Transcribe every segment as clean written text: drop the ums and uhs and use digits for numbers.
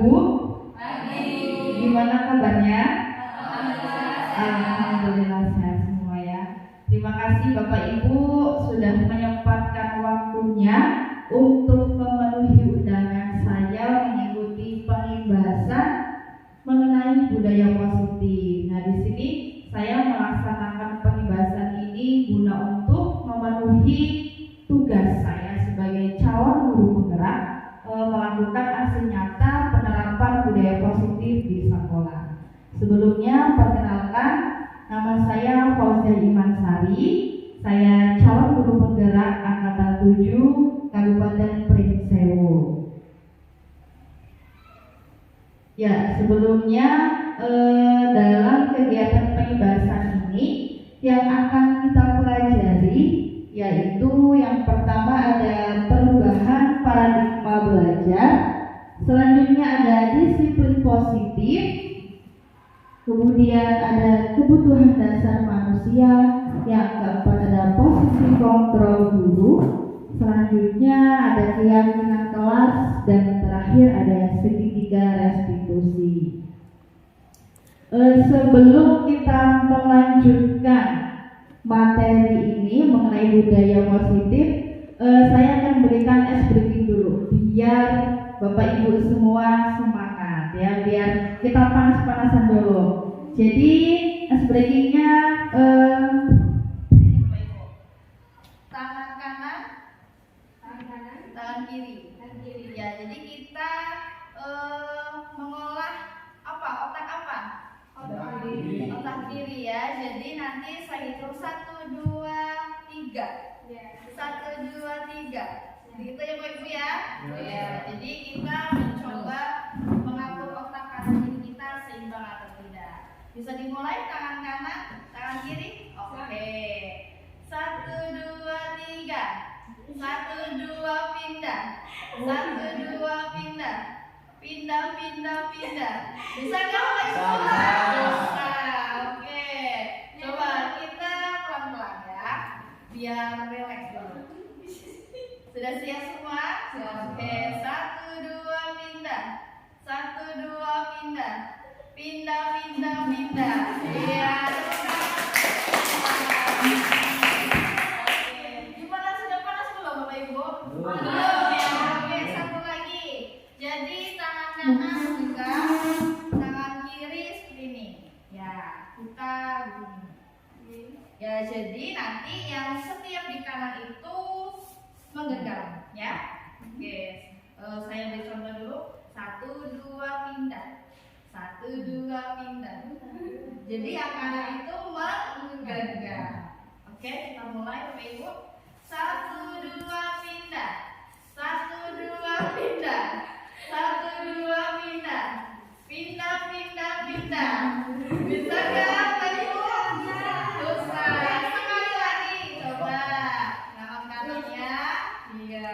Bu. Pagi. Gimana kabarnya? Alhamdulillah sehat semua ya. Terima kasih Bapak Ibu sudah menyempatkan waktunya untuk memenuhi undangan saya mengikuti pembahasan mengenai budaya positif. Nah, di sini saya melaksanakan pembahasan ini guna untuk memenuhi tugas saya sebagai calon guru penggerak melakukan aksi nyata penerapan budaya positif di sekolah. Sebelumnya perkenalkan, nama saya Fauzia Imansari. Saya calon guru penggerak angkatan 7 Kabupaten Pringsewu. Ya, sebelumnya dalam kegiatan pembahasan ini yang akan kita pelajari yaitu yang pertama ada perubahan paradigma belajar, selanjutnya ada disiplin positif, kemudian ada kebutuhan dasar manusia, yang keempat ada posisi kontrol guru, selanjutnya ada keyakinan kelas, dan terakhir ada segitiga restitusi. Sebelum kita melanjutkan materi ini mengenai budaya positif, saya akan berikan es briefing dulu biar Bapak Ibu semua semangat ya, biar kita panas-panasan dulu. Jadi es breakingnya tangan kanan, tangan kiri. Ya, jadi kita mengolah apa? Otak apa? Otak kiri ya. Jadi nanti saya hitung 1, 2, 3. 1, 2, 3. Begitu ya Bapak Ibu ya? Ya. Jadi kita mencoba mengatur otak kanan kiri kita seimbang atau tidak. Bisa dimulai tangan kanan, tangan kiri. Oke. 1, 2, 3. 1, 2 pindah. 1, 2 pindah. Pindah. Bisa nggak Bapak Ibu? Bisa. Oke. Coba kita pelan-pelan ya, biar relax dulu. Sudah siap semua? Oke. 1, 2 pindah. 1, 2 pindah. Pindah. Iya. Oke. Gimana, sudah panas belum Bapak Ibu? Belum ya. Oke, satu lagi. Jadi tangan kanan juga, tangan kiri seperti ini. Ya, kita begini. Ya, jadi nanti yang setiap di kanan itu menggenggam, ya. Oke, saya beri contoh dulu. 1, 2 pindah. 1, 2 pindah. Jadi yang kanan itu menggenggam. Oke, kita mulai Bapak Ibu. 1, 2 pindah. 1, 2 pindah. 1, 2 pindah. Pindah. Bisa nggak Bapak Ibu? Susah. Sekali lagi, coba. Tangan kanannya. Iya.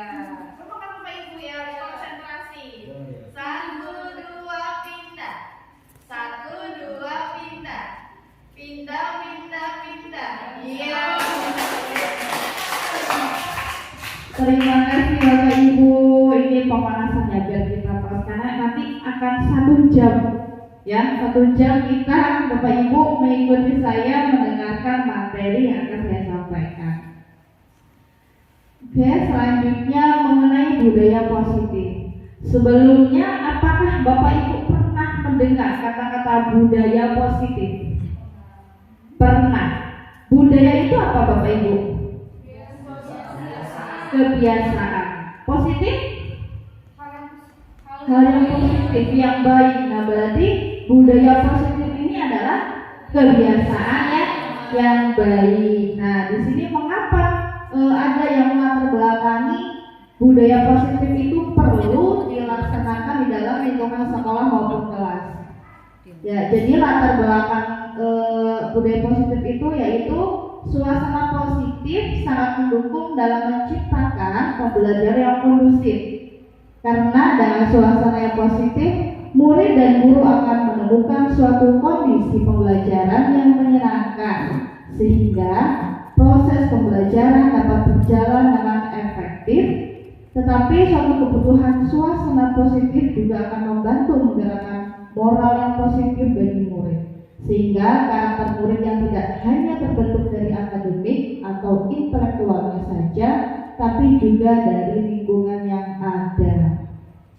Coba Bapak Ibu ya, konsentrasi. 1, 2 pindah. 1, 2 pindah. Pindah. Iya. Terima kasih Bapak Ibu. Ini pemanasannya biar kita pas karena nanti akan 1 jam. Ya, 1 jam kita Bapak Ibu mengikuti saya mendengarkan materi yang akan saya sampaikan. Oke, selanjutnya mengenai budaya positif. Sebelumnya, apakah Bapak Ibu pernah mendengar kata-kata budaya positif? Pernah. Budaya itu apa Bapak Ibu? Kebiasaan. Positif? Hal yang positif, yang baik. Nah, berarti budaya positif ini adalah kebiasaan yang baik. Nah, di sini mengapa ada yang melatar belakangi budaya positif itu perlu dilaksanakan di dalam lingkungan sekolah maupun kelas. Ya, jadi latar belakang budaya positif itu yaitu suasana positif sangat mendukung dalam menciptakan pembelajaran yang kondusif. Karena dengan suasana yang positif, murid dan guru akan menemukan suatu kondisi pembelajaran yang menyenangkan, sehingga proses pembelajaran dapat berjalan dengan efektif, Tetapi suatu kebutuhan suasana positif juga akan membantu menggerakkan moral yang positif bagi murid, sehingga karakter murid yang tidak hanya terbentuk dari akademik atau intelektualnya saja, tapi juga dari lingkungan yang ada.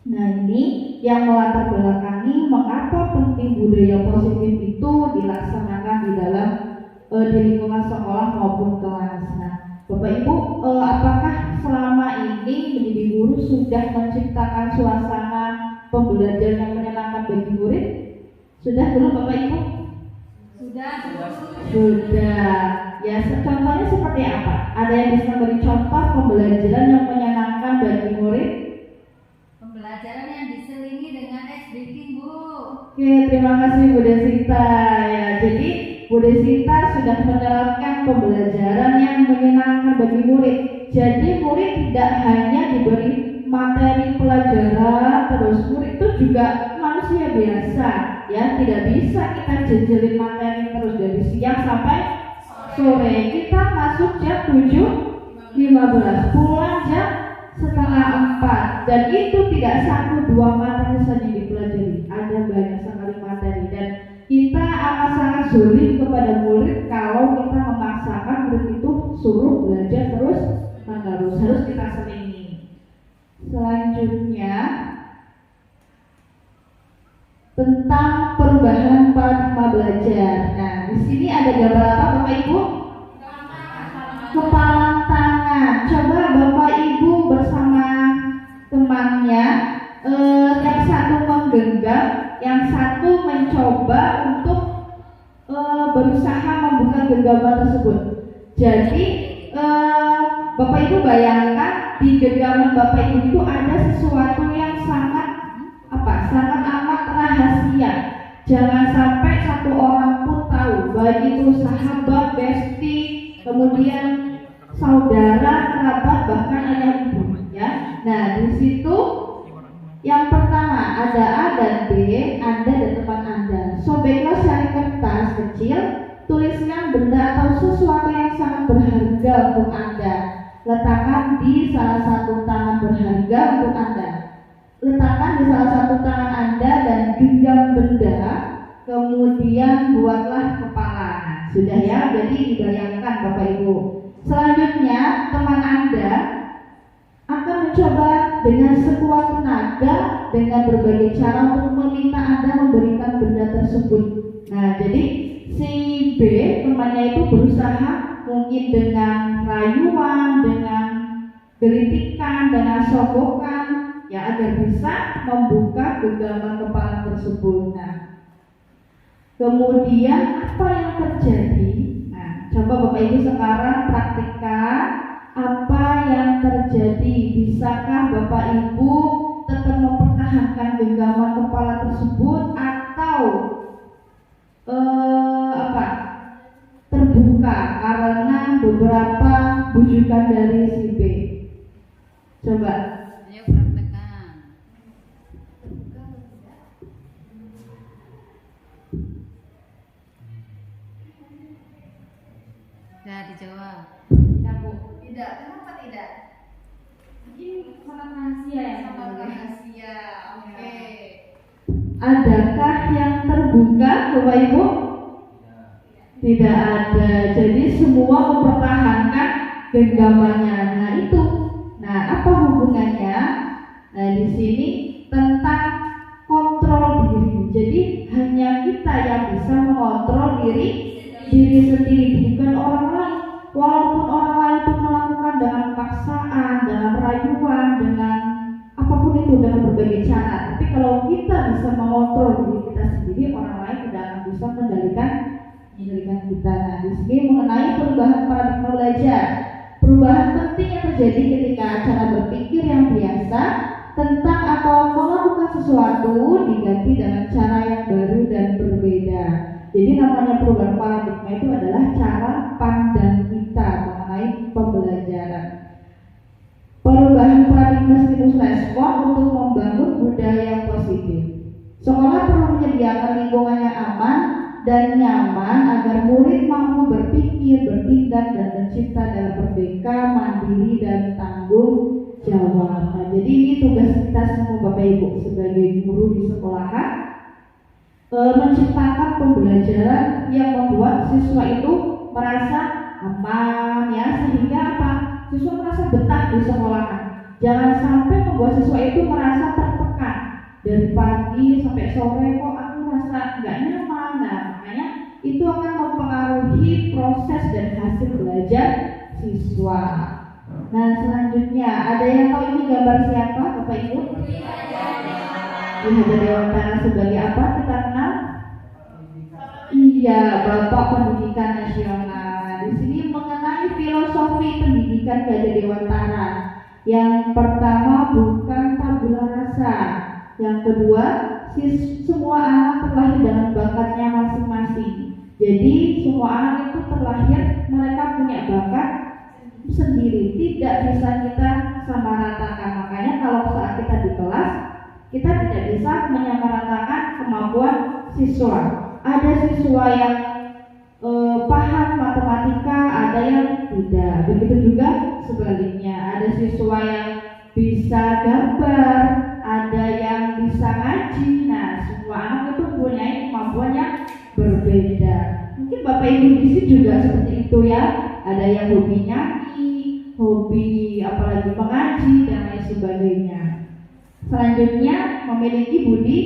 Nah, ini yang melatar belakangi mengapa penting budaya positif itu dilaksanakan di dalam di lingkungan sekolah maupun kelas. Nah, Bapak Ibu, apakah selama ini menjadi guru sudah menciptakan suasana pembelajaran yang menyenangkan bagi murid? Sudah belum Bapak Ibu? Sudah. Ya, contohnya seperti apa? Ada yang bisa beri contoh pembelajaran yang menyenangkan bagi murid? Pembelajaran yang diselingi dengan baking, Bu. Oke, terima kasih Bu Desita. Ya, jadi Bu Desita sudah menerapkan pembelajaran yang menyenangkan bagi murid. Jadi murid tidak hanya diberi materi pelajaran, terus murid itu juga manusia biasa, ya, tidak bisa kita jejelin materi terus dari siang sampai sore. Kita masuk jam 7.15, pulang jam setengah 4, dan itu tidak 1-2 materi saja dipelajari, ada banyak sekali materi, dan kita akan sangat sulit kepada murid kalau kita memaksakan murid itu suruh belajar terus menerus, harus kita selingi. Selanjutnya tentang perubahan paradigma belajar. Nah, di sini ada gambar apa Bapak Ibu? Kepala tangan. Coba Bapak Ibu bersama temannya, yang satu menggenggam, yang satu mencoba untuk berusaha membuka genggaman tersebut. Jadi Bapak Ibu bayangkan di genggaman Bapak Ibu itu ada sesuatu yang sangat amat rahasia. Jangan sampai satu orang pun tahu, baik itu sahabat, bestie, kemudian saudara, kerabat, bahkan ayah ibu, ya. Nah, di situ yang pertama ada A dan B, Anda dan teman Anda. Sobeklah cari kertas kecil, tuliskan benda atau sesuatu yang sangat berharga untuk Anda. Letakkan di salah satu tangan berharga untuk Anda. Letakkan di salah satu tangan Anda dan genggam benda, kemudian buatlah kepala. Nah, sudah ya, jadi dibayangkan Bapak Ibu. Selanjutnya teman Anda akan mencoba dengan sekuat tenaga dengan berbagai cara untuk meminta Anda memberikan benda tersebut. Nah, jadi si B temannya itu berusaha mungkin dengan rayuan, dengan geritikan, dengan sogokan, ya, agar bisa membuka genggaman kepala tersebut. Nah, kemudian apa yang terjadi? Nah, coba Bapak Ibu sekarang praktikkan apa yang terjadi. Bisakah Bapak Ibu tetap mempertahankan genggaman kepala tersebut atau terbuka karena beberapa bujukan dari si B? Coba. Ayo praktekkan. Sudah dijawab. Tidak, Bu. Tidak, kenapa tidak? Ini sangat rahasia ya, Sangat rahasia. Oke. Adakah yang terbuka, Bapak Ibu? Tidak ada. Jadi semua mempertahankan genggamannya. Nah, itu. Nah, apa hubungannya? Nah, di sini tentang kontrol diri. Jadi hanya kita yang bisa mengontrol diri sendiri, bukan orang lain. Walaupun orang lain itu melakukan dengan paksaan, dengan rayuan, dengan apapun itu, dengan berbagai cara. Tapi kalau kita bisa mengontrol diri kita sendiri, orang lain tidak akan bisa mengendalikan kita. Nah, di sini mengenai perubahan paradigma belajar. Perubahan penting yang terjadi ketika cara berpikir yang biasa tentang atau melakukan sesuatu diganti dengan cara yang baru dan berbeda. Jadi namanya perubahan paradigma itu adalah cara pandang kita mengenai pembelajaran. Perubahan paradigma stimulus respon untuk membangun budaya yang positif. Sekolah perlu menyediakan lingkungan yang aman dan nyaman agar murid mampu berpikir, bertindak, dan mencipta dalam merdeka, mandiri, dan tanggung jawab. Jadi ini tugas kita semua Bapak Ibu sebagai guru di sekolahan, menciptakan pembelajaran yang membuat siswa itu merasa aman ya, sehingga apa? Siswa merasa betah di sekolahan. Jangan sampai membuat siswa itu merasa tertekan dari pagi sampai sore, kok aku merasa nggak nyaman. Nah, makanya itu akan mempengaruhi proses dan hasil belajar siswa. Nah, selanjutnya ada yang tahu ini gambar siapa Bapak Ibu? Ki Hajar Dewantara sebagai apa kita kenal? Iya, Bapak Pendidikan Nasional. Di sini mengenai filosofi pendidikan Ki Hajar Dewantara. Yang pertama bukan tabula rasa. Yang kedua, semua anak terlahir dengan bakatnya masing-masing. Jadi semua anak itu terlahir mereka punya bakat sendiri, tidak bisa kita samaratakan. Makanya kalau saat kita di kelas, kita tidak bisa menyamaratakan kemampuan siswa. Ada siswa yang paham matematika, ada yang tidak. Begitu juga sebaliknya, ada siswa yang bisa gambar, ada yang bisa ngaji. Nah, semua anak itu punya kemampuan yang berbeda. Mungkin Bapak Ibu di sini juga seperti itu ya. Ada yang hobi nyanyi, hobi apalagi mengaji dan lain sebagainya. Selanjutnya memiliki budi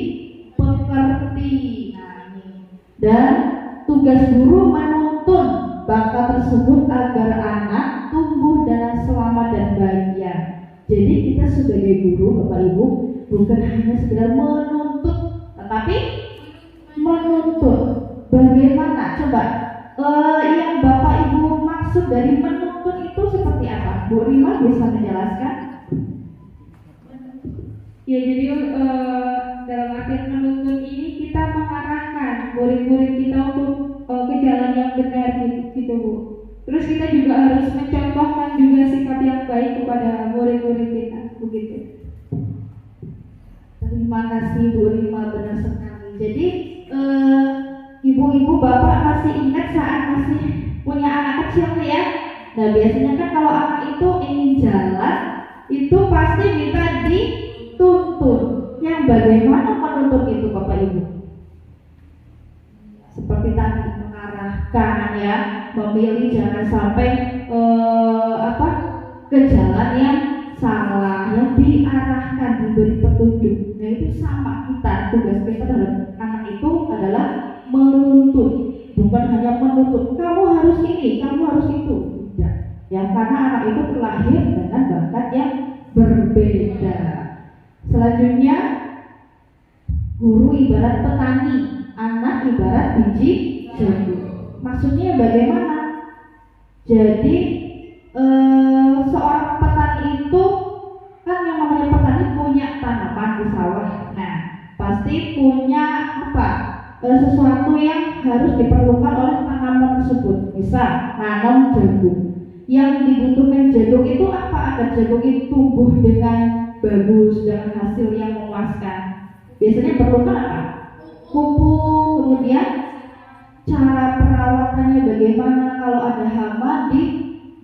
pekerti. Nah, ini. Dan tugas guru menuntun bakat tersebut agar anak tumbuh dengan selamat dan bahagia. Jadi kita sebagai guru Bapak Ibu bukan hanya sekedar menuntut, tetapi menuntut. Bagaimana? Coba yang Bapak Ibu maksud dari menuntut itu seperti apa? Bu Rima bisa menjelaskan? Ya, jadi dalam artian menuntut ini kita mengarahkan murid-murid kita untuk ke jalan yang benar gitu Bu. Terus kita juga harus mencontohkan juga sikap yang baik kepada murid-murid kita, begitu. Terima kasih Bu Rima, benar sekali. Jadi ibu-ibu bapak masih ingat saat masih punya anak kecil ya? Nah, biasanya kan kalau anak itu ingin jalan, itu pasti minta dituntun. Yang bagaimana menuntun itu Bapak Ibu? Seperti tadi mengarahkan ya, memilih jangan sampai ke jalan yang salah, yang diarahkan, diberi petunjuk. Nah, itu sama kita, tugas kita dalam anak itu adalah menuntut, bukan hanya menuntut kamu harus ini, kamu harus itu. Tidak. Ya, karena anak itu terlahir dengan bakat yang berbeda. Selanjutnya, guru ibarat petani, anak ibarat biji jagung. Maksudnya bagaimana? Jadi seorang petani itu kan yang namanya petani punya tanaman di sawah. Nah, pasti punya sesuatu yang harus diperlukan oleh tanaman tersebut. Misal nanam jagung. Yang dibutuhkan jagung itu apa agar jagung itu tumbuh dengan bagus, dengan hasil yang memuaskan? Biasanya perlukan apa? Pupuk, kemudian cara perawatannya bagaimana, kalau ada hama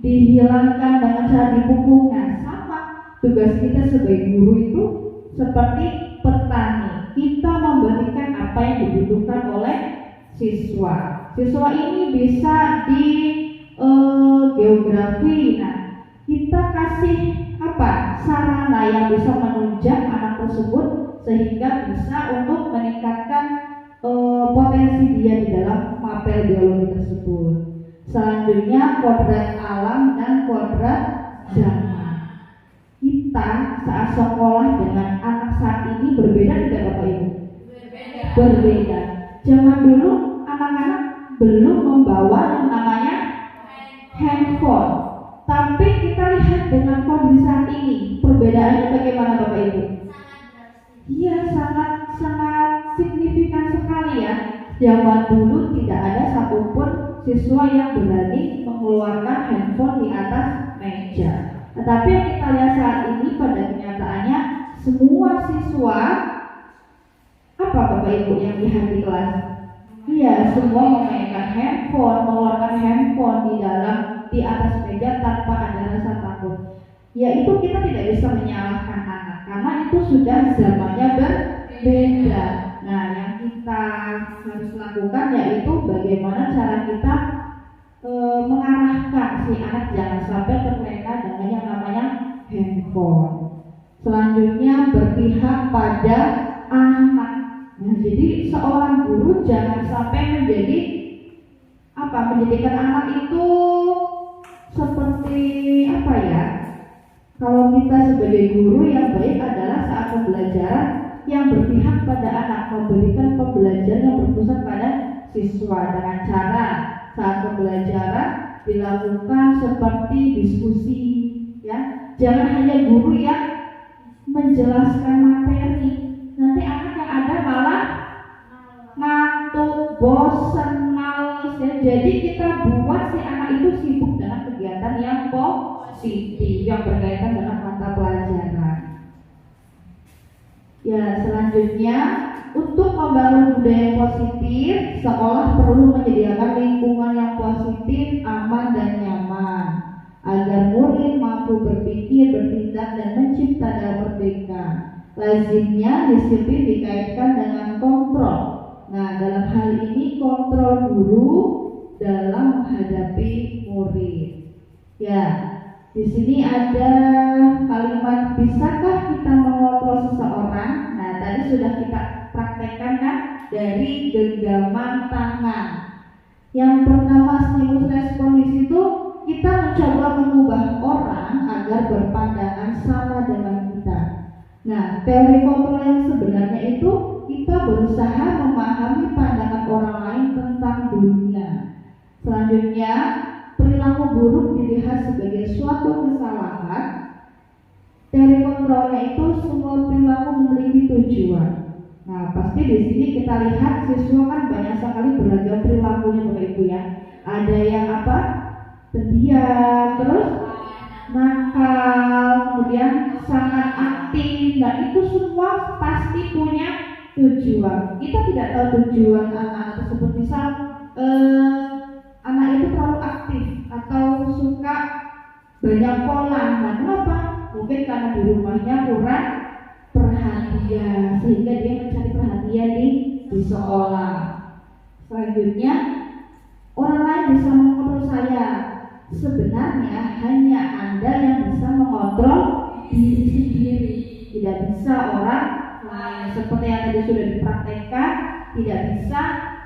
dihilangkan dengan cara dipupuk. Nah, sama tugas kita sebagai guru itu seperti petani. Kita memberikan apa yang dibutuhkan oleh siswa. Siswa ini bisa di geografi. Nah, kita kasih sarana yang bisa menunjang anak tersebut sehingga bisa untuk meningkatkan potensi dia di dalam mapel biologi tersebut. Selanjutnya kodrat alam dan kodrat zaman. Kita saat sekolah dengan anak saat ini berbeda tidak Bapak Ibu? Berbeda. Zaman dulu anak-anak belum membawa yang namanya handphone. Tapi kita lihat dengan kondisi saat ini, perbedaannya bagaimana Bapak Ibu? Iya, sangat signifikan sekali ya. Zaman dulu tidak ada satupun siswa yang berani mengeluarkan handphone di atas meja. Tetapi yang kita lihat saat ini pada kenyataannya semua siswa Bapak Ibu yang lihat di kelas? Iya, semua memainkan handphone, mengeluarkan handphone di atas meja tanpa ada rasa takut. yaitu kita tidak bisa menyalahkan anak karena itu sudah zamannya berbeda. Nah, yang kita harus lakukan yaitu bagaimana cara kita mengarahkan si anak jangan sampai terlena dengan yang namanya handphone. Selanjutnya berpihak pada anak. Nah, jadi seorang guru jangan sampai menjadikan anak itu seperti apa ya? Kalau kita sebagai guru yang baik adalah saat pembelajaran yang berpihak pada anak, memberikan pembelajaran yang berpusat pada siswa dengan cara saat pembelajaran dilakukan seperti diskusi, ya. Jangan hanya guru yang menjelaskan materi. Nanti anak yang ada malah ngantuk, bosan, males, ya. Jadi kita buat si anak itu sibuk dengan kegiatan yang positif yang berkaitan dengan mata pelajaran. Ya, selanjutnya untuk membangun budaya positif, sekolah perlu menyediakan lingkungan yang positif, aman dan nyaman agar murid mampu berpikir, bertindak dan mencipta dalam merdeka. Lazimnya disiplin dikaitkan dengan kontrol. Nah, dalam hal ini kontrol guru dalam menghadapi murid. Ya, di sini ada kalimat bisakah kita mengontrol seseorang? Nah, tadi sudah kita praktekkan kan dari genggaman tangan. Yang pertama stimulus respon di situ kita mencoba mengubah orang agar berpandangan sama dengan kita. Nah, teori kontrol yang sebenarnya itu kita berusaha memahami pandangan orang lain tentang dunia. Selanjutnya, perilaku buruk dilihat sebagai suatu kesalahan. Teori kontrolnya itu semua perilaku memiliki tujuan. Nah, pasti di sini kita lihat siswa kan banyak sekali beragam perilakunya Bapak Ibu ya. Ada yang apa? Pendiam, terus nakal, kemudian sangat aktif. Nah, itu semua pasti punya tujuan. Kita tidak tahu tujuan anak tersebut. Misal anak itu terlalu aktif atau suka banyak pola. Nah, kenapa? Mungkin karena di rumahnya kurang perhatian sehingga dia mencari perhatian di sekolah. Selanjutnya, orang lain bisa mengontrol saya. Sebenarnya hanya Anda yang bisa mengontrol diri sendiri. Tidak bisa orang lain. Seperti yang tadi sudah dipraktekkan, tidak bisa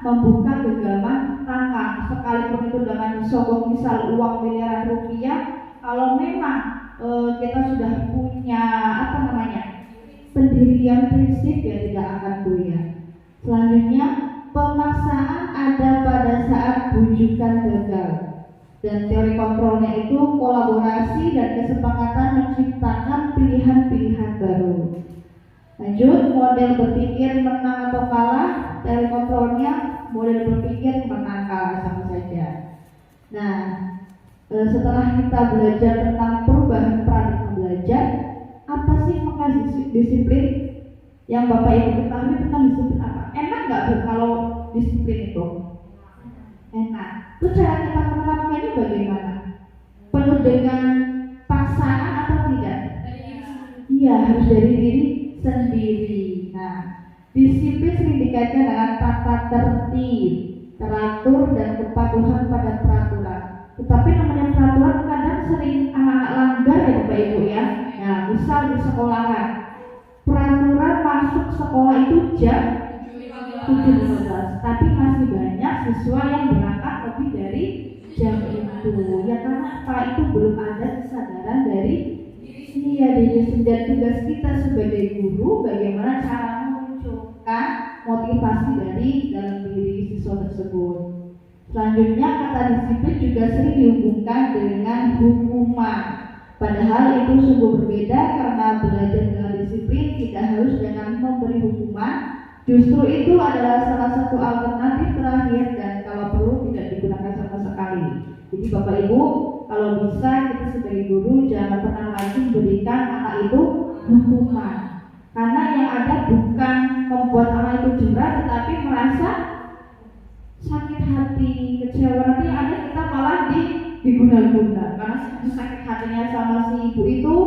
membuka genggaman tangan sekalipun itu dengan disogok misal uang miliaran rupiah. Kalau memang kita sudah punya pendirian prinsip, ya tidak akan goyah. Selanjutnya, pemaksaan ada pada saat bujukan gagal. Dan teori kontrolnya itu kolaborasi dan kesepakatan menciptakan pilihan-pilihan baru. Lanjut, model berpikir menang atau kalah. Teori kontrolnya model berpikir menang kalah sama saja. Nah, setelah kita belajar tentang perubahan paradigma belajar, apa sih makna disiplin? Yang Bapak Ibu ketahui tentang disiplin apa? Enak nggak Bu kalau disiplin itu? Enak. Terus cara kita menerapkannya bagaimana? Penuh dengan paksaan atau tidak? Iya, harus dari diri sendiri. Nah, disiplin sering dikaitkan dengan tata tertib, teratur dan kepatuhan pada peraturan. Tetapi namanya peraturan kadang sering anak-anak langgar ya Bapak Ibu ya. Nah, misal di sekolahan, peraturan masuk sekolah itu jam 7.15, tapi masih banyak siswa yang berangkat lebih dari jam itu. Ya karena apa? Itu belum ada kesadaran dari diri sendiri. Tugas kita sebagai guru bagaimana cara memunculkan motivasi dari dalam diri siswa tersebut. Selanjutnya, kata disiplin juga sering dihubungkan dengan hukuman. Padahal itu sungguh berbeda karena belajar dengan disiplin tidak harus dengan memberi hukuman. Justru itu adalah salah satu alternatif terakhir dan kalau perlu tidak digunakan sama sekali. Jadi Bapak Ibu, kalau bisa kita sebagai guru jangan pernah lagi berikan anak itu hukuman. Karena yang ada bukan membuat anak itu jerah, tetapi merasa sakit hati, kecewa. Nanti ada kita malah diguna-guna karena sakit hatinya sama si ibu itu.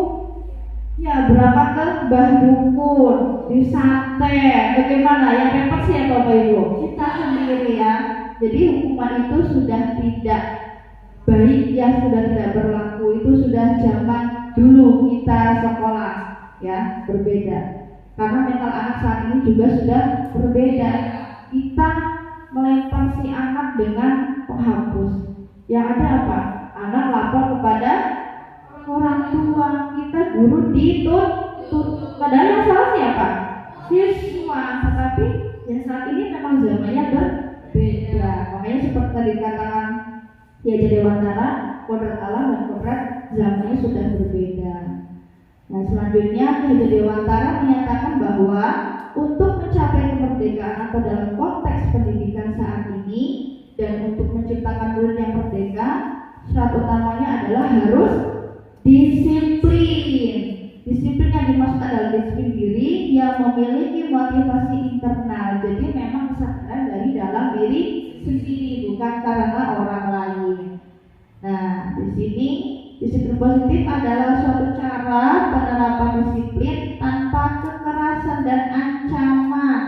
Ya berangkat ke Mbah Dukun, disantet, bagaimana? Yang repot sih atau Bapak Ibu? Kita sendiri ya. Jadi hukuman itu sudah tidak baik ya, sudah tidak berlaku. Itu sudah zaman dulu kita sekolah ya, berbeda. Karena mental anak saat ini juga sudah berbeda. Kita melempar si anak dengan penghapus. Yang ada apa? Anak lapor kepada orang tua, kita guru dituntut. Padahal yang salah siapa? Siswa. Tetapi ya saat ini memang zamannya berbeda. Makanya seperti tadi dikatakan ya Dewantara, kodrat alam dan kodrat zamannya sudah berbeda. Nah selanjutnya Raja Dewantara menyatakan bahwa untuk mencapai kemerdekaan atau dalam konteks pendidikan saat ini dan untuk menciptakan murid yang merdeka, syarat utamanya adalah harus disiplin. Disiplin yang dimaksud adalah disiplin diri yang memiliki motivasi internal. Jadi memang kesadaran dari dalam diri sendiri, bukan karena orang lain. Nah, di sini disiplin positif adalah suatu cara penerapan disiplin tanpa kekerasan dan ancaman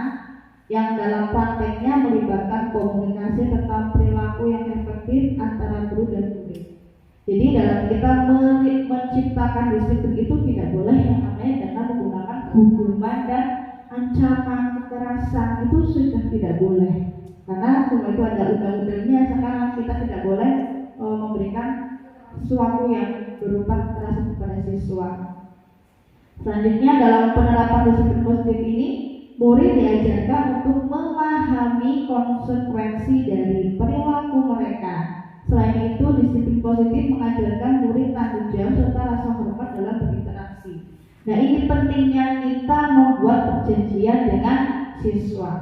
yang dalam prakteknya melibatkan komunikasi tentang perilaku yang efektif antara guru dan murid. Jadi dalam kita menciptakan disiplin itu tidak boleh yang namanya dengan menggunakan hukuman dan ancaman kekerasan, itu sudah tidak boleh. Karena semua itu ada undang-undangnya. Sekarang kita tidak boleh memberikan sesuatu yang berupa kekerasan kepada siswa. Selanjutnya dalam penerapan disiplin positif ini, murid diajarkan untuk memahami konsekuensi dari perilaku mereka. Selain itu, disiplin positif mengajarkan murid tanggung jawab serta rasa hormat dalam berinteraksi. Nah, ini pentingnya kita membuat perjanjian dengan siswa,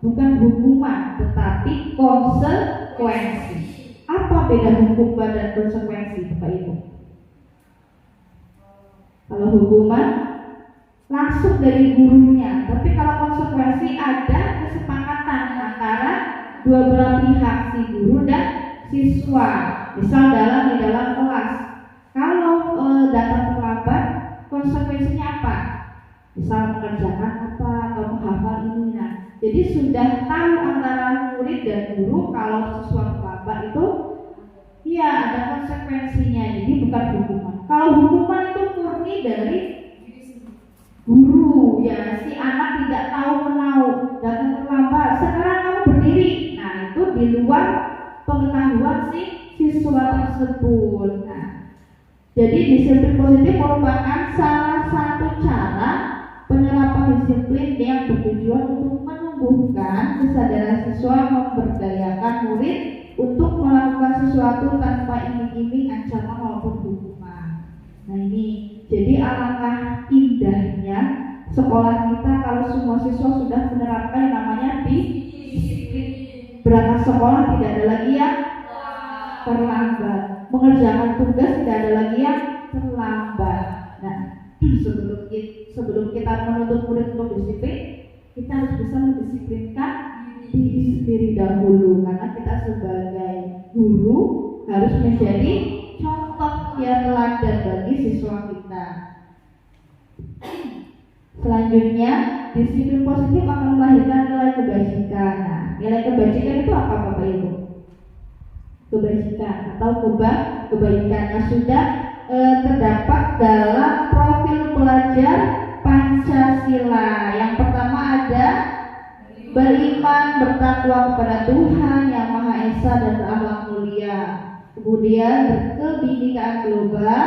bukan hukuman, tetapi konsekuensi. Apa beda hukuman dan konsekuensi, Bapak Ibu? Kalau hukuman langsung dari gurunya, tapi kalau konsekuensi ada kesepakatan antara dua belah pihak, si guru dan siswa. Misal di dalam kelas, kalau datang terlambat, konsekuensinya apa? Misal mengerjakan apa atau menghafal ini. Nah, jadi sudah tahu antara murid dan guru kalau siswa terlambat itu, iya ada konsekuensinya. Jadi bukan hukuman. Kalau hukuman itu murni dari guru, ya si anak tidak tahu menau, datang terlambat, sekarang kamu berdiri. Nah, itu di luar pengetahuan si siswa tersebut. Nah, jadi disiplin positif merupakan salah satu cara penerapan disiplin yang bertujuan untuk menumbuhkan kesadaran siswa, memberdayakan murid untuk melakukan sesuatu tanpa iming-iming ancaman maupun hukuman. Nah ini, jadi alangkah indahnya sekolah kita kalau semua siswa sudah menerapkan yang namanya disiplin. Berangkat sekolah tidak ada lagi yang terlambat, mengerjakan tugas tidak ada lagi yang terlambat. Nah, sebelum kita menuntut murid untuk disiplin, kita harus bisa mendisiplinkan diri sendiri dahulu, karena kita sebagai guru harus menjadi contoh yang teladan bagi siswa kita. Selanjutnya, disiplin positif akan melahirkan nilai kebajikan. Nah, nilai kebajikan itu apa, Bapak Ibu? Kebajikan atau kebaikannya sudah terdapat dalam profil pelajar Pancasila. Yang pertama ada beriman, bertakwa kepada Tuhan Yang Maha Esa dan berakhlak mulia. Kemudian berkebinekaan global,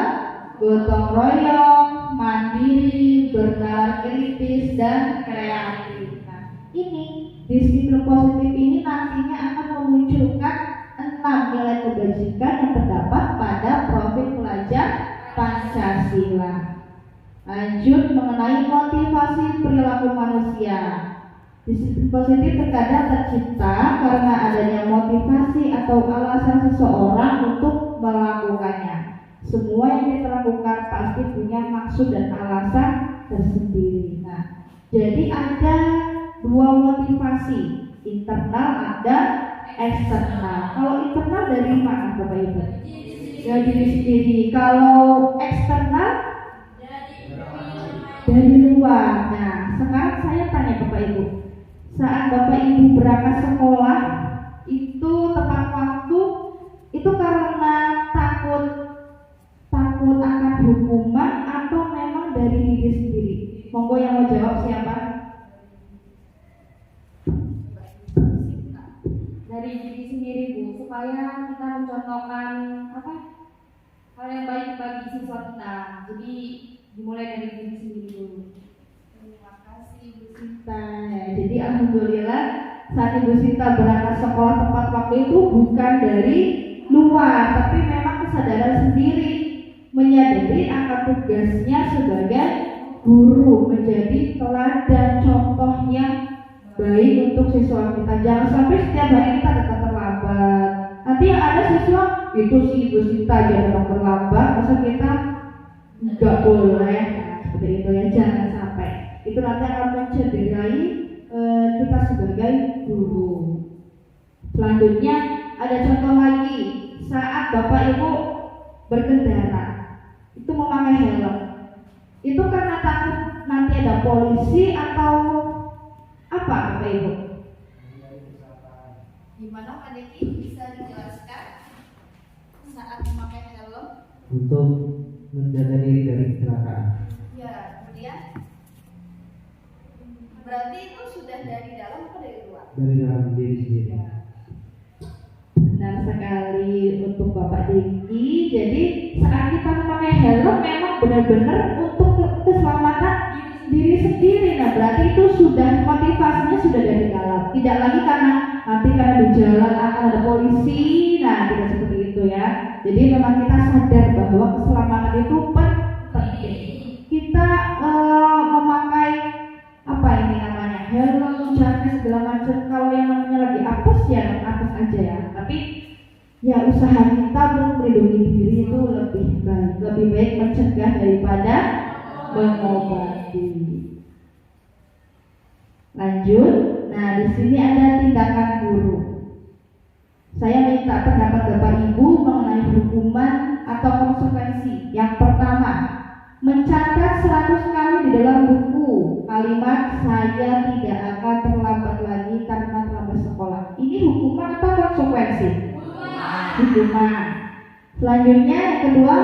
gotong royong, mandiri, bernalar kritis dan kreatif. Nah, ini disiplin positif ini nantinya akan memunculkan 6 nilai kebajikan yang terdapat pada profil pelajar Pancasila. Lanjut mengenai motivasi perilaku manusia. Disiplin positif terkadang tercipta karena adanya motivasi atau alasan seseorang untuk melakukannya. Semua yang kita lakukan pasti punya maksud dan alasan tersendiri. Nah, jadi ada dua motivasi, internal ada eksternal. Kalau internal dari mana, Bapak Ibu? Ya diri sendiri. Kalau eksternal dari luar. Nah, sekarang saya tanya Bapak Ibu, saat Bapak Ibu berangkat sekolah itu tepat waktu itu karena takut akan hukuman atau memang dari diri sendiri? Monggo yang mau jawab siapa? Dari diri sendiri Bu, supaya kita mencontohkan hal yang baik bagi siswa kita. Jadi dimulai dari diri sendiri dulu. Terima kasih Ibu Sinta. Jadi alhamdulillah saat Ibu Sinta berangkat sekolah tepat waktu itu bukan dari luar, tapi memang kesadaran sendiri, menyadari akan tugasnya sebagai guru, menjadi teladan contoh yang baik untuk siswa kita. Jangan sampai setiap hari kita datang terlambat. Nanti yang ada siswa itu si Ibu Sinta aja datang terlambat, masa kita nggak boleh. Nah, seperti itu ya, jangan sampai. Itu nanti akan mencederai kita sebagai guru. Selanjutnya ada contoh lagi saat Bapak Ibu berkendara itu memakai helm. Itu karena takut nanti ada polisi atau apa Bapak Ibu? Gimana Pak Deki, bisa dijelaskan saat memakai helm? Untuk menjaga diri dari kecelakaan. Ya, kemudian berarti itu sudah dari dalam atau dari luar? Dari dalam diri sendiri. Ya. Benar sekali untuk Bapak Diki. Jadi saat kita memakai helm memang benar-benar untuk keselamatan diri sendiri. Nah, berarti itu sudah motivasinya sudah dari dalam. Tidak lagi karena nanti karena di jalan akan ada polisi. Nah, tidak seperti itu ya. Jadi memang kita sadar bahwa keselamatan itu penting. Kita memakai apa ini namanya helm, jaket segala macam. Kalau yang namanya lagi apes ya apes aja ya. Tapi ya usaha kita untuk melindungi diri itu lebih baik mencegah daripada mengobati. Lanjut. Nah, di sini ada tindakan guru. Saya minta pendapat Bapak Ibu mengenai hukuman atau konsekuensi. Yang pertama, mencatat 100 kali di dalam buku kalimat saya tidak akan terlambat lagi karena terlambat sekolah. Ini hukuman atau konsekuensi? Hukuman. Selanjutnya yang kedua,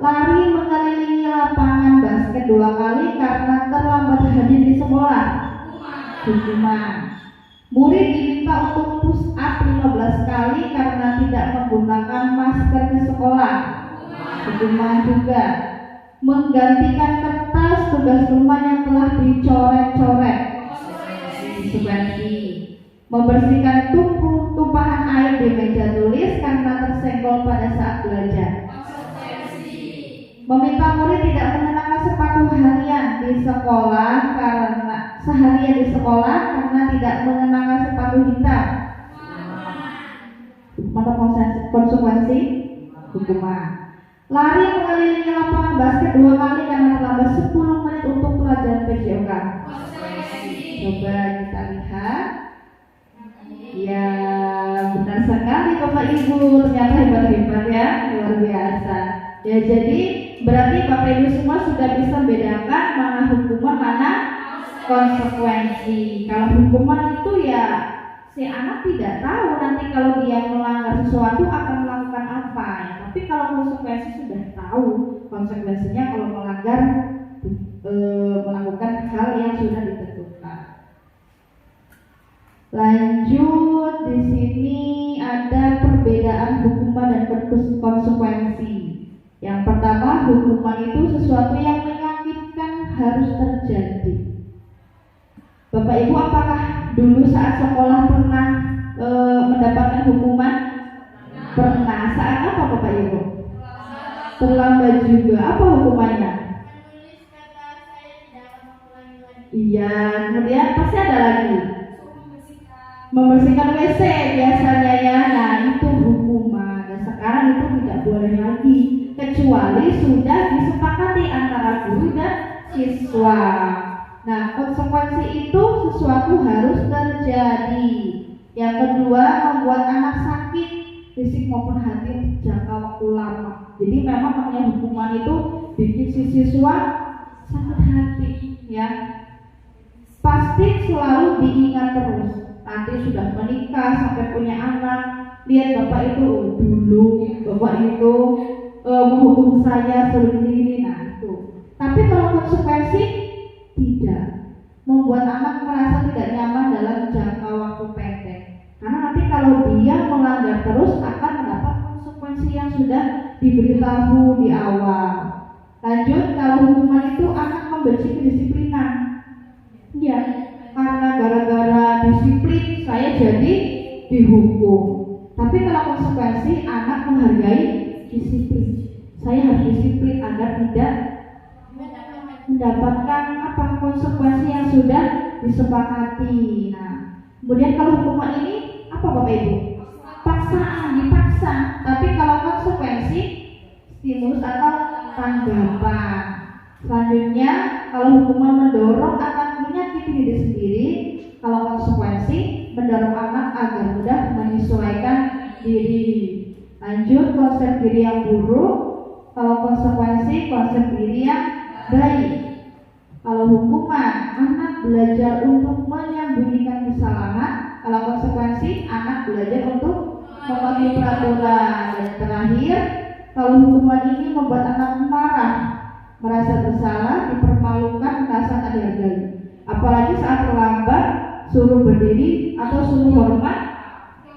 lari mengelilingi lapangan basket 2 kali karena terlambat hadir di sekolah. Hukuman. Murid diminta untuk push up 15 kali karena tidak menggunakan masker di sekolah. Hukuman juga. Menggantikan kertas tugas rumah yang telah dicoret-coret. Konsekuensi. Membersihkan tumpahan air di meja tulis karena tersenggol pada saat belajar. Meminta murid tidak mengenakan sepatu harian di sekolah karena tidak mengenakan sepatu hitam. Mata konsekuensi hukuman. Lari mengelilingi lapangan basket 2 kali karena terlambat 10 menit untuk pelajaran PJOK. Coba kita lihat. Ya, benar sekali Bapak Ibu, ternyata hebat-hebat ya, luar biasa. Ya, jadi berarti Bapak Ibu semua sudah bisa membedakan mana hukuman, mana konsekuensi. Kalau hukuman itu ya si anak tidak tahu nanti kalau dia melanggar sesuatu akan melakukan apa ya. Tapi kalau konsekuensi sudah tahu konsekuensinya kalau melanggar melakukan hal yang sudah ditentukan. Lanjut, di sini ada perbedaan hukuman dan konsekuensi. Yang pertama, hukuman itu sesuatu yang menyakitkan harus terjadi. Bapak Ibu, apakah dulu saat sekolah pernah mendapatkan hukuman? Pernah. Saat apa Bapak Ibu? Terlambat juga. Apa hukumannya? Iya, kemudian pasti ada lagi. Membersihkan WC biasanya ya. Nah, itu hukuman. Dan sekarang itu tidak boleh lagi kecuali sudah disepakati antara guru dan siswa. Nah, konsekuensi itu sesuatu harus terjadi. Yang kedua, membuat anak sakit fisik maupun hati jangka waktu waktu lama. Jadi memang namanya hukuman itu bikin si siswa sakit hati, ya. Pasti selalu diingat terus. Nanti sudah menikah sampai punya anak, lihat bapak itu dulu, bapak itu menghukum saya sendiri, nah itu. Tapi kalau konsekuensi tidak, membuat anak merasa tidak nyaman dalam jangka waktu pendek. Karena nanti kalau dia melanggar terus akan mendapat konsekuensi yang sudah diberitahu di awal. Lanjut, kalau hukuman itu akan membenci kedisiplinan. Ya, karena gara-gara disiplin saya jadi dihukum. Tapi kalau konsekuensi anak menghargai disiplin. Saya harus disiplin agar tidak mendapatkan konsekuensi yang sudah disepakati. Nah, kemudian kalau hukuman ini apa Bapak Ibu? Paksaan, dipaksa. Tapi kalau konsekuensi stimulus atau tanggapan. Selanjutnya, kalau hukuman mendorong akan menyakiti diri sendiri, kalau konsekuensi mendorong anak agar mudah menyesuaikan diri. Lanjut, konsep diri yang buruk. Kalau konsekuensi, konsep diri yang baik. Kalau hukuman, anak belajar untuk menyembunyikan kesalahan. Kalau konsekuensi, anak belajar untuk mematuhi peraturan. Dan terakhir, kalau hukuman ini membuat anak marah, merasa bersalah, dipermalukan, merasa tak dihargai. Apalagi saat terlambat, suruh berdiri atau suruh hormat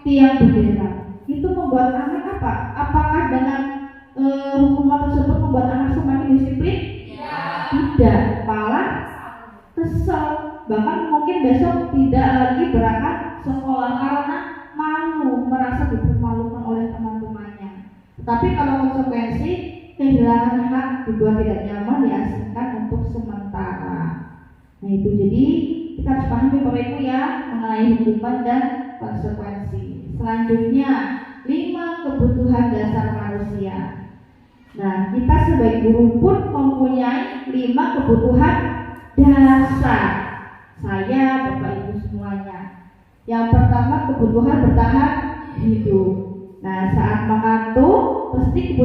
tiang bendera. Itu membuat anak apa? Apakah dengan hukuman tersebut membuat anak semakin disiplin? Tidak, malah kesel. Bahkan mungkin besok tidak lagi berangkat sekolah karena malu, merasa dipermalukan oleh teman-temannya. Tapi kalau konsekuensi, kehilangan hak, dibuat tidak nyaman, diasingkan untuk sementara. Nah itu, jadi kita harus pahami Bapak Ibu ya mengenai hukuman dan konsekuensi. Selanjutnya, 5 kebutuhan dasar manusia. Nah, kita sebagai guru pun mempunyai 5 kebutuhan dasar. Saya, Bapak Ibu semuanya. Yang pertama, kebutuhan bertahan hidup. Nah, saat mengantuk, pasti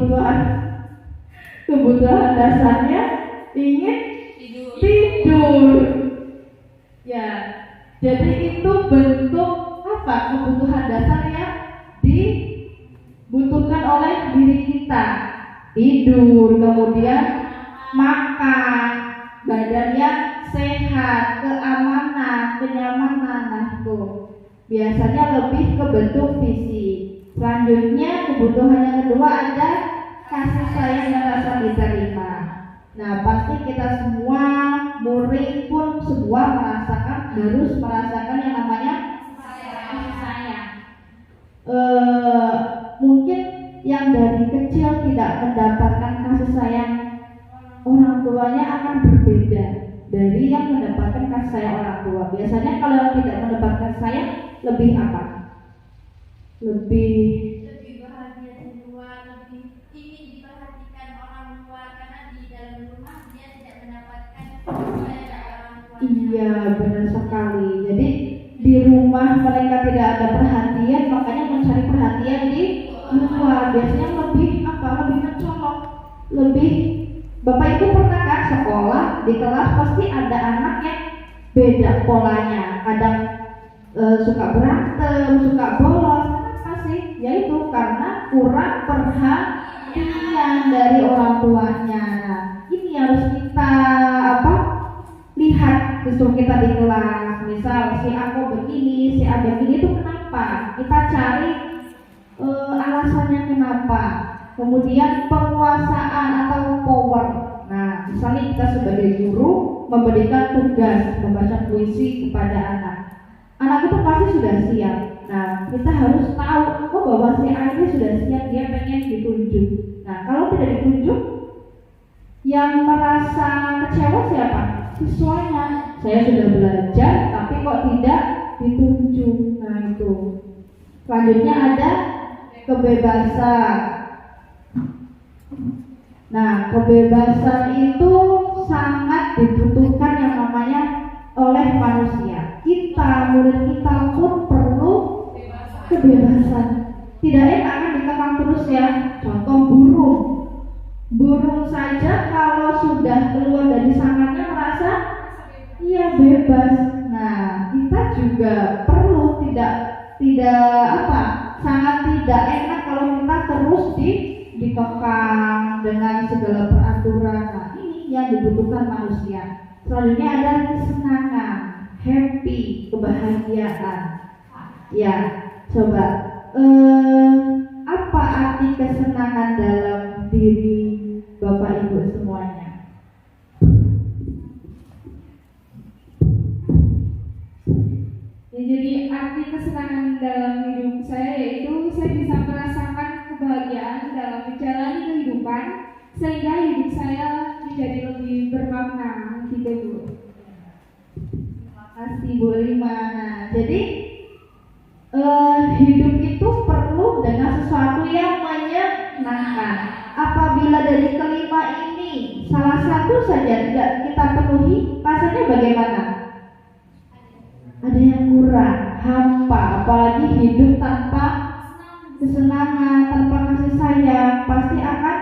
kebutuhan dasarnya ingin tidur. Ya, jadi itu bentuk apa? Kebutuhan dasar yang dibutuhkan oleh diri kita. Tidur, kemudian makan, badannya sehat, keamanan, kenyamanan. Nah itu biasanya lebih ke bentuk fisik. Selanjutnya kebutuhan yang kedua ada kasih sayang dan rasa diterima. Nah pasti kita semua, murid pun semua harus merasakan yang namanya kasih sayang. Mungkin yang dari kecil tidak mendapatkan kasih sayang orang tuanya akan berbeda dari yang mendapatkan kasih sayang orang tua. Biasanya kalau yang tidak mendapatkan sayang lebih apa? Lebih bahagia di luar, lebih ingin diperhatikan orang tua karena di dalam rumah dia tidak mendapatkan kasih sayang dari orang tua. Iya, benar sekali. Jadi di rumah mereka tidak ada perhatian, makanya mencari perhatian di luar. Biasanya lebih mencolok, lebih. Bapak Ibu pernah kan sekolah, di kelas pasti ada anak yang beda polanya. Kadang suka berantem, suka bolos. Kenapa sih? Yaitu karena kurang perhatian dari orang tuanya. Nah, ini harus kita lihat justru kita di kelas. Misal si aku begini, si A begini, itu kenapa? Kita cari alasannya kenapa. Kemudian penguasaan atau power. Nah, misalnya kita sebagai guru memberikan tugas membaca puisi kepada anak. Anak itu pasti sudah siap. Nah, kita harus tahu bahwa si A ini sudah siap, dia pengen ditunjuk. Nah, kalau tidak ditunjuk, yang merasa kecewa siapa? Siswanya. Saya sudah belajar, tapi kok tidak ditunjuk. Nah, itu. Selanjutnya ada kebebasan. Nah, kebebasan itu sangat dibutuhkan yang namanya oleh manusia. Kita, murid kita pun perlu kebebasan. Tidak enak kan dikekang terus ya. Contoh bebas. Nah, kita juga perlu sangat tidak enak kalau kita terus dikekang dengan segala peraturan. Nah, ini yang dibutuhkan manusia. Selanjutnya ada kesenangan, happy, kebahagiaan. Ya, coba apa arti kesenangan dalam diri Bapak Ibu semuanya? Ya, jadi arti kesenangan dalam hidup saya yaitu saya bisa merasakan kebahagiaan dalam menjalani kehidupan sehingga hidup saya menjadi lebih bermakna gitu Bu. Terima kasih Bu Rima. Nah, jadi hidup itu perlu dengan sesuatu yang menyenangkan. Apabila dari kelima ini salah satu saja tidak kita penuhi, rasanya bagaimana? Ada yang kurang, hampa. Apalagi hidup tanpa kesenangan, tanpa kasih sayang, pasti akan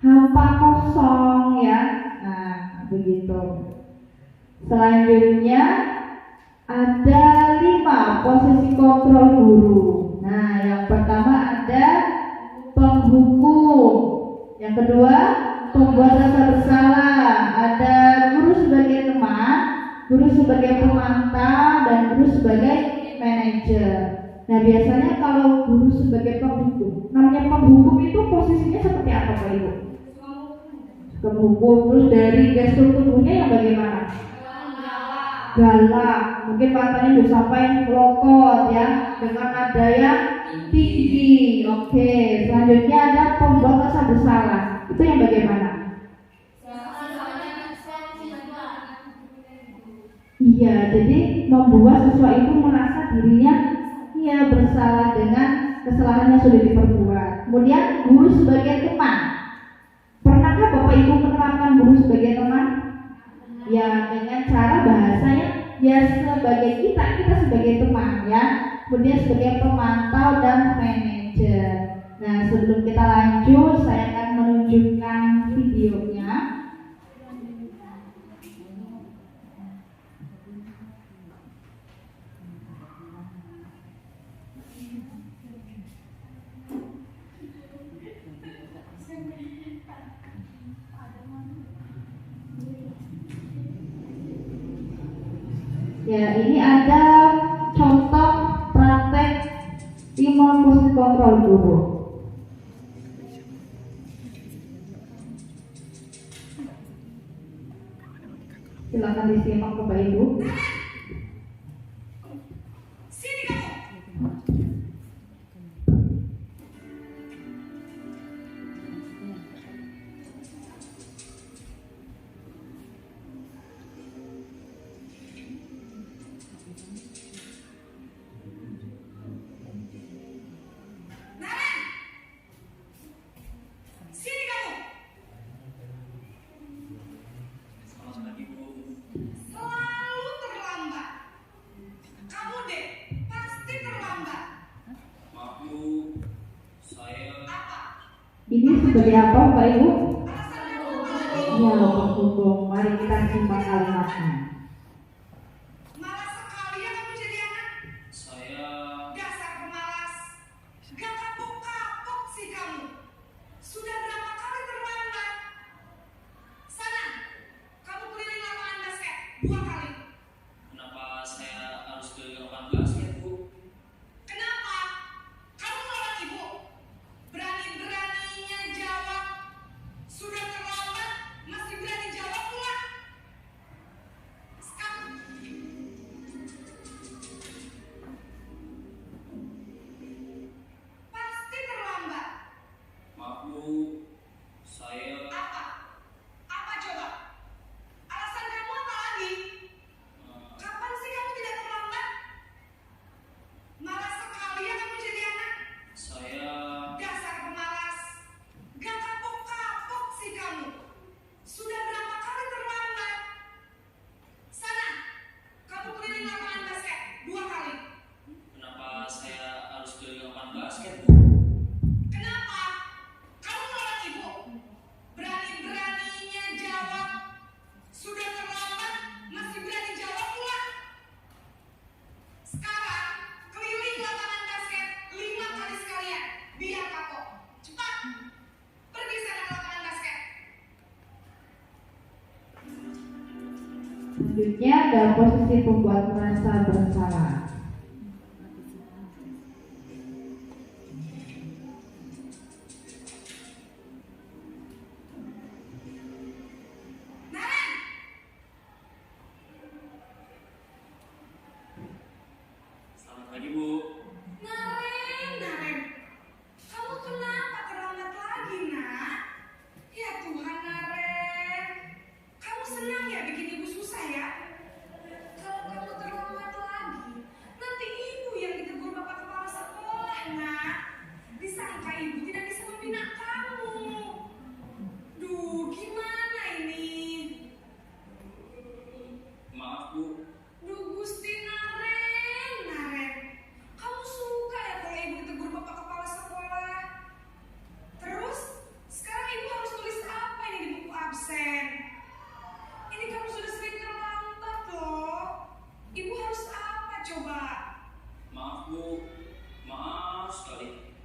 hampa, kosong ya. Nah, begitu. Selanjutnya ada 5 posisi kontrol guru. Nah, yang pertama ada penghukum, yang kedua pembuat rasa bersalah, ada guru sebagai teman, guru sebagai pemantau, dan guru sebagai manajer. Nah, biasanya kalau guru sebagai penghukum, namanya penghukum itu posisinya seperti apa Pak Ibu? Penghukum, terus dari gestur tubuhnya yang bagaimana? Galak, mungkin matanya bisa sampai melotot ya, dengan nada yang tinggi. Oke, selanjutnya ada pembuat rasa bersalah, itu yang bagaimana? Iya, jadi membuat siswa itu merasa dirinya bersalah dengan kesalahan yang sudah diperbuat. Kemudian guru sebagai teman. Pernahkah Bapak Ibu menerapkan guru sebagai teman? Ya, dengan cara bahasanya ya sebagai kita sebagai teman ya. Kemudian sebagai pemantau dan manajer. Nah, sebelum kita lanjut, saya akan menunjukkan videonya. Ya, ini ada contoh praktek 5 posisi kontrol guru. Silakan disimak Bapak Ibu. Ini sebagai apa Bapak Ibu? Ya, penghukum. Mari kita simak kalimatnya. Malas sekali ya kamu jadi anak. Saya dasar pemalas. Gak kapok-kapok sih kamu. Sudah berapa kali terlambat? Sana, kamu keliling lapangan basket 2 kali. Kenapa saya harus keliling lapangan basket, Bu? Kenapa? Kamu melawan ibu. Berani-beraninya jawab. Sudah terlambat, masih berani jawab pula. Sekarang. Pasti terlambat. Maaf, Bu. Saya Apa? Apa coba? Alasan kamu apa lagi? Selanjutnya dalam posisi pembuat merasa bersalah. Selamat pagi, Bu. Naren, kamu kenapa terlambat lagi, nak? Ya Tuhan, Naren, kamu senang ya bikin ibu susah ya? Kalau kamu terlambat lagi, nanti ibu yang ditegur bapak kepala sekolah, nak. Disangka ibu tidak bisa membina kamu. Duh, gimana ini? Maaf, Bu. Duh, Gusti Naren, kamu suka ya kalau ibu ditegur bapak kepala sekolah? Terus, sekarang ibu harus tulis apa ini di buku absen? Ini kamu sudah sering terlambat loh. Ibu harus apa coba? Maaf, Bu. Maaf sekali.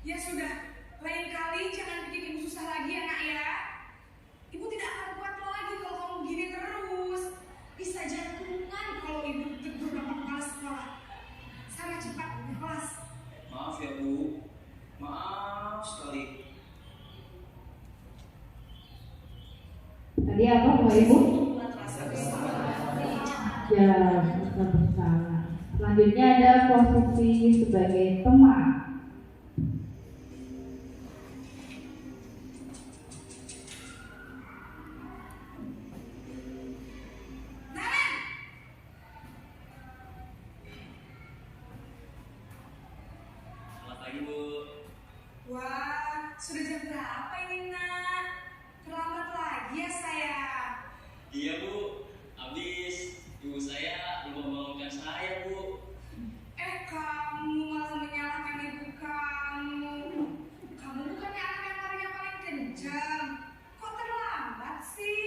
Ya sudah, lain kali jangan bikin ibu susah lagi ya, nak ya. Ibu tidak akan kuat lagi kalau kamu begini terus. Bisa jantungan kalau ibu ditegur bapak kepala sekolah. Sana cepat ke kelas. Maaf ya, Bu. Maaf sekali. Tadi apa Bapak Ibu? Buat rasa bersalah. Ya, merasa bersalah. Selanjutnya ada posisi sebagai teman. Selamat pagi, Bu. Wah, sudah jam berapa ini, nak? Terlambat lagi ya, sayang. Iya, Bu. Habis ibu saya belum membangunkan saya, Bu. Kamu malah menyalahkan ibu kamu. Kamu bukannya anak yang larinya paling kencang. Kok terlambat sih?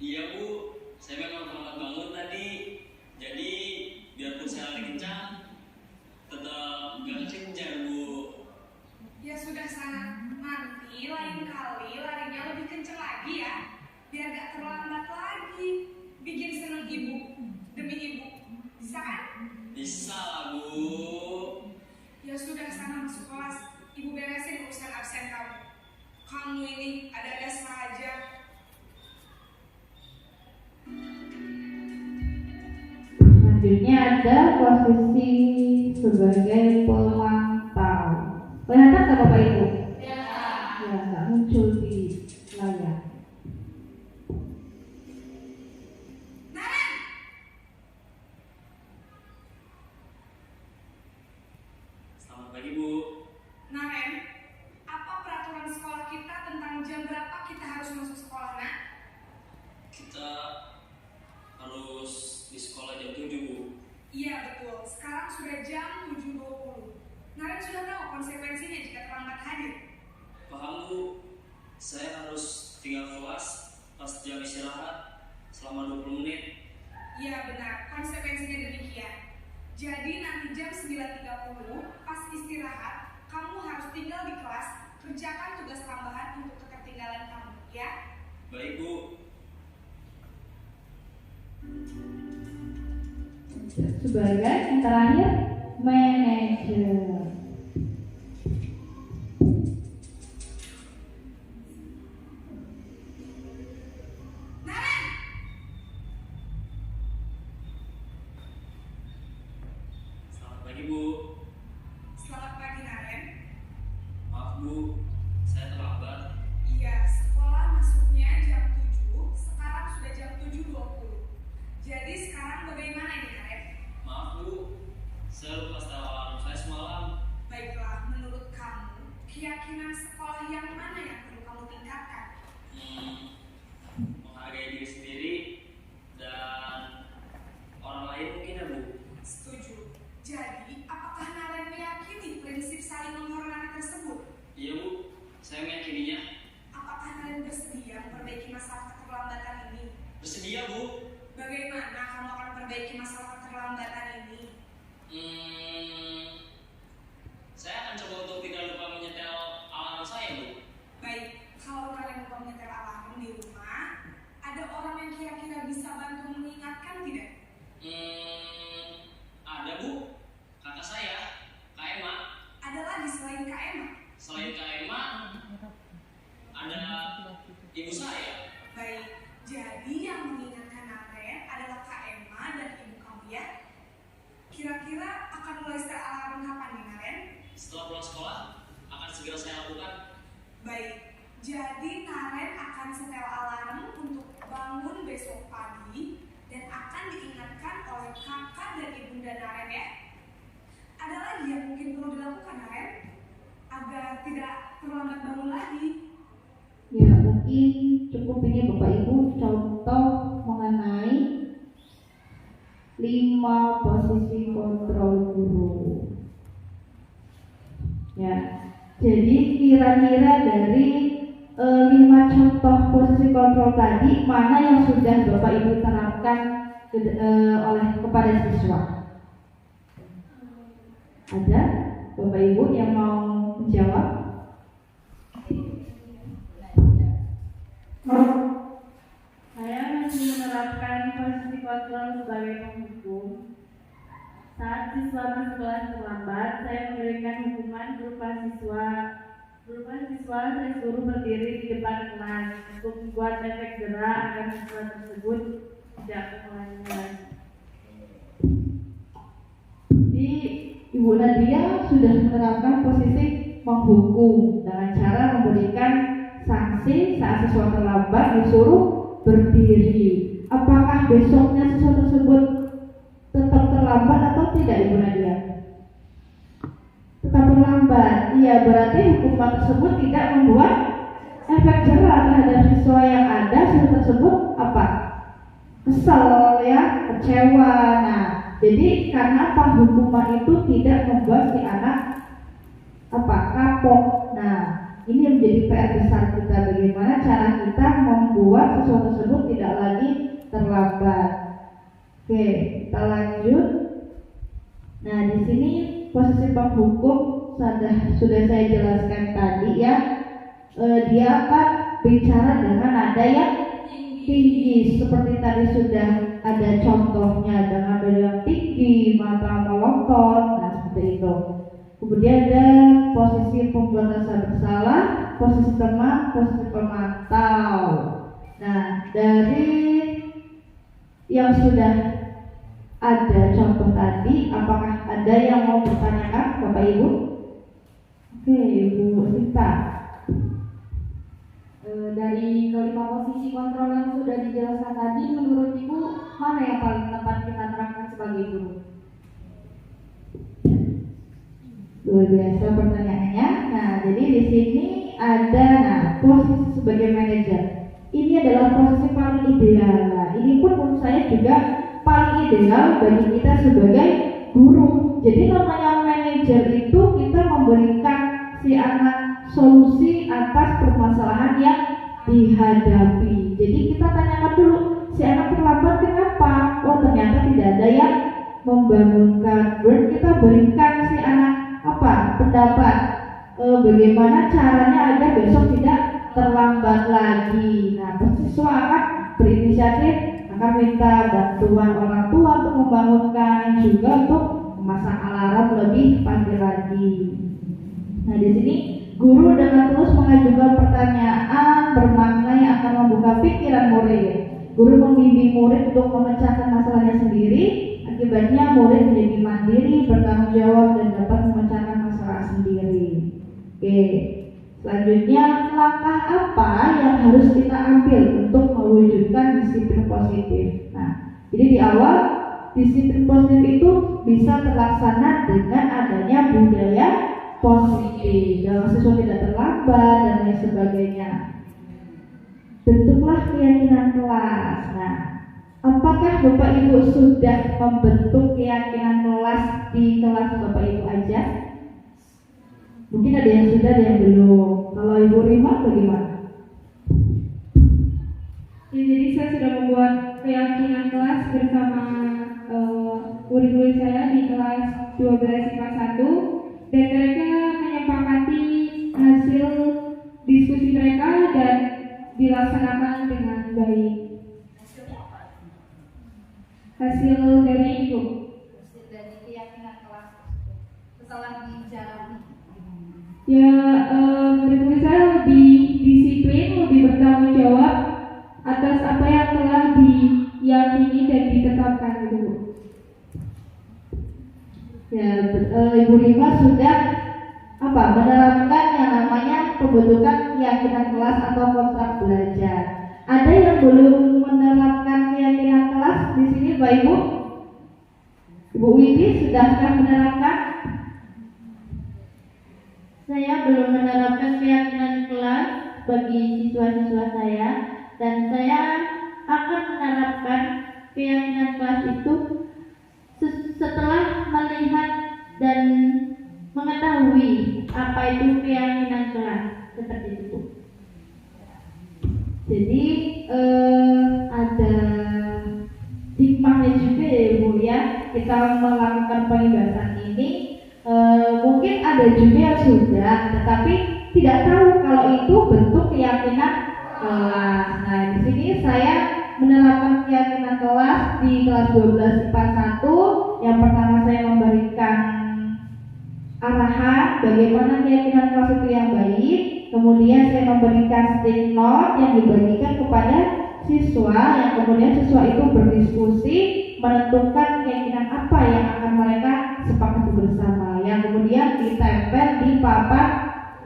Iya, Bu. Saya memang terlambat bangun tadi. Jadi, biarpun saya lari kencang, tetap gak kencang, Bu. Ya sudah sana, nanti lain kali larinya lebih kencang lagi ya. Biar gak terlambat lagi. Bikin seneng ibu, demi ibu. Bisa kan? Bisa lah, Bu. Ya sudah sana masuk kelas. Ibu beresin urusan absen kamu. Kamu ini ada-ada saja. Selanjutnya ada posisi sebagai pemantau. Kelihatan nggak Bapak Ibu? Ya, nggak muncul di layar. Selamat pagi, Bu. Naren, apa peraturan sekolah kita tentang jam berapa kita harus masuk sekolah, nak? Kita harus di sekolah jam 7, Bu. Iya betul, sekarang sudah jam 7.20. Naren sudah tahu konsekuensinya jika terlambat hadir. Paham, Bu. Saya harus tinggal kelas pas jam istirahat selama 20 menit. Iya benar, konsekuensinya demikian. Jadi nanti jam 9.30 pas istirahat, kamu harus tinggal di kelas, kerjakan tugas tambahan untuk ketertinggalan kamu, ya? Baik, Bu. Sebagai yang terakhir, manajer. Selamat pagi, Bu. Selamat pagi, Naren. Maaf, Bu. Saya terlambat. Iya, sekolah masuknya jam 7, sekarang sudah jam 7.20. Jadi sekarang bagaimana ini, Naren? Maaf, Bu. Saya lupa setel alarm saya semalam. Baiklah, menurut kamu, keyakinan sekolah yang mana yang perlu kamu tingkatkan? Menghargai diri sendiri dan orang lain mungkin ya, Bu. Setuju. Jadi, apakah Naren meyakini prinsip saling menghormati tersebut? Iya, Bu. Saya meyakininya. Apakah Naren bersedia memperbaiki masalah keterlambatan ini? Bersedia, Bu. Bagaimana kamu akan memperbaiki masalah keterlambatan ini? Saya akan coba untuk tidak lupa menyetel alarm saya, Bu. Baik, kalau Naren lupa menyetel alarm di rumah, ada orang yang kira-kira cukup ingin Bapak Ibu contoh mengenai 5 posisi kontrol guru. Ya, jadi kira-kira dari 5 contoh posisi kontrol tadi, mana yang sudah Bapak Ibu terapkan kepada siswa? Ada Bapak Ibu yang mau menjawab? Saya masih menerapkan posisi kontrol sebagai penghukum. Saat siswa masuk kelas terlambat, saya memberikan hukuman berupa siswa saya suruh berdiri di depan kelas untuk membuat efek gerak agar siswa tersebut tidak mengulangi lagi. Jadi Ibu Nadia sudah menerapkan posisi menghukum dengan cara memberikan sanksi saat siswa terlambat disuruh berdiri. Apakah besoknya siswa tersebut tetap terlambat atau tidak, Ibu Nadia? Tetap terlambat. Iya, berarti hukuman tersebut tidak membuat efek jerah terhadap siswa yang ada. Siswa tersebut apa? Kesal ya, kecewa. Nah, jadi karena apa, hukuman itu tidak membuat si anak kapok. Nah, ini menjadi PR besar kita, bagaimana cara kita membuat siswa tersebut tidak lagi terlambat. Oke, kita lanjut. Nah, di sini posisi penghukum sudah saya jelaskan tadi ya. Dia akan bicara dengan nada yang tinggi, seperti tadi sudah ada contohnya dengan nada yang tinggi, mata melotot, nah seperti itu. Kemudian ada posisi pembuat rasa bersalah, posisi teman, posisi pemantau. Nah, dari yang sudah ada contoh tadi, apakah ada yang mau bertanyakan, Bapak Ibu? Oke, Ibu Sinta. Dari kelima posisi kontrol yang sudah dijelaskan tadi, menurut Ibu mana yang paling tepat kita terapkan sebagai guru? Luar biasa pertanyaannya. Nah, jadi di sini ada posisi sebagai manajer. Ini adalah posisi paling ideal. Nah, ini pun menurut saya juga paling ideal bagi kita sebagai guru. Jadi namanya manajer itu kita memberikan si anak solusi atas permasalahan yang dihadapi. Jadi kita tanyakan dulu, si anak terlambat kenapa? Oh, ternyata tidak ada yang membangunkan. Berarti kita berikan si anak pendapat bagaimana caranya agar besok tidak terlambat lagi. Nah, siswa akan berinisiatif, akan minta bantuan orang tua untuk membangunkan, juga untuk memasang alarm lebih pagi lagi. Nah, di sini guru dengan terus mengajukan pertanyaan bermakna yang akan membuka pikiran murid. Guru membimbing murid untuk memecahkan masalahnya sendiri. Akibatnya murid menjadi mandiri, bertanggung jawab, dan dapat memecahkan masalah sendiri. Oke, selanjutnya langkah apa yang harus kita ambil untuk mewujudkan disiplin positif? Nah, jadi di awal disiplin positif itu bisa terlaksana dengan adanya budaya positif, dalam siswa tidak terlambat dan lain sebagainya. Bentuklah keyakinan kelas. Nah, apakah Bapak Ibu sudah membentuk keyakinan kelas di kelas Bapak Ibu aja? Mungkin ada yang sudah, ada yang belum. Kalau Ibu Rima bagaimana? Ya, jadi saya sudah membuat keyakinan kelas bersama murid-murid saya di kelas 12 IPA 1, dan mereka menyepakati hasil diskusi mereka dan dilaksanakan dengan baik. Hasil dari itu, Hasil dari keyakinan kelas setelah dijalani. ya murid-murid saya lebih disiplin, lebih bertanggung jawab atas apa yang telah diyakini dan ditetapkan gitu, Bu. Ya, Ibu Rima sudah menerapkan yang namanya pembentukan keyakinan kelas atau kontrak belajar. Ada yang belum menerapkan keyakinan kelas di sini, Pak Ibu? Ibu Widi sudahkah menerapkan? Saya belum menerapkan keyakinan kelas bagi siswa-siswa saya, dan saya akan menerapkan keyakinan kelas itu setelah melihat dan mengetahui apa itu keyakinan kelas seperti itu. Jadi ada hikmahnya juga ya Bu ya, kita melakukan pembebasan ini. Mungkin ada juga yang sudah, tetapi tidak tahu kalau itu bentuk keyakinan kelas. Nah, di sini saya menerapkan keyakinan kelas di kelas 12 IPA 1. Yang pertama saya memberikan arahan bagaimana keyakinan kelas itu yang baik. Kemudian saya memberikan stick note yang dibagikan kepada siswa, yang kemudian siswa itu berdiskusi menentukan keyakinan apa yang akan mereka sepakati bersama, yang kemudian ditempel di papan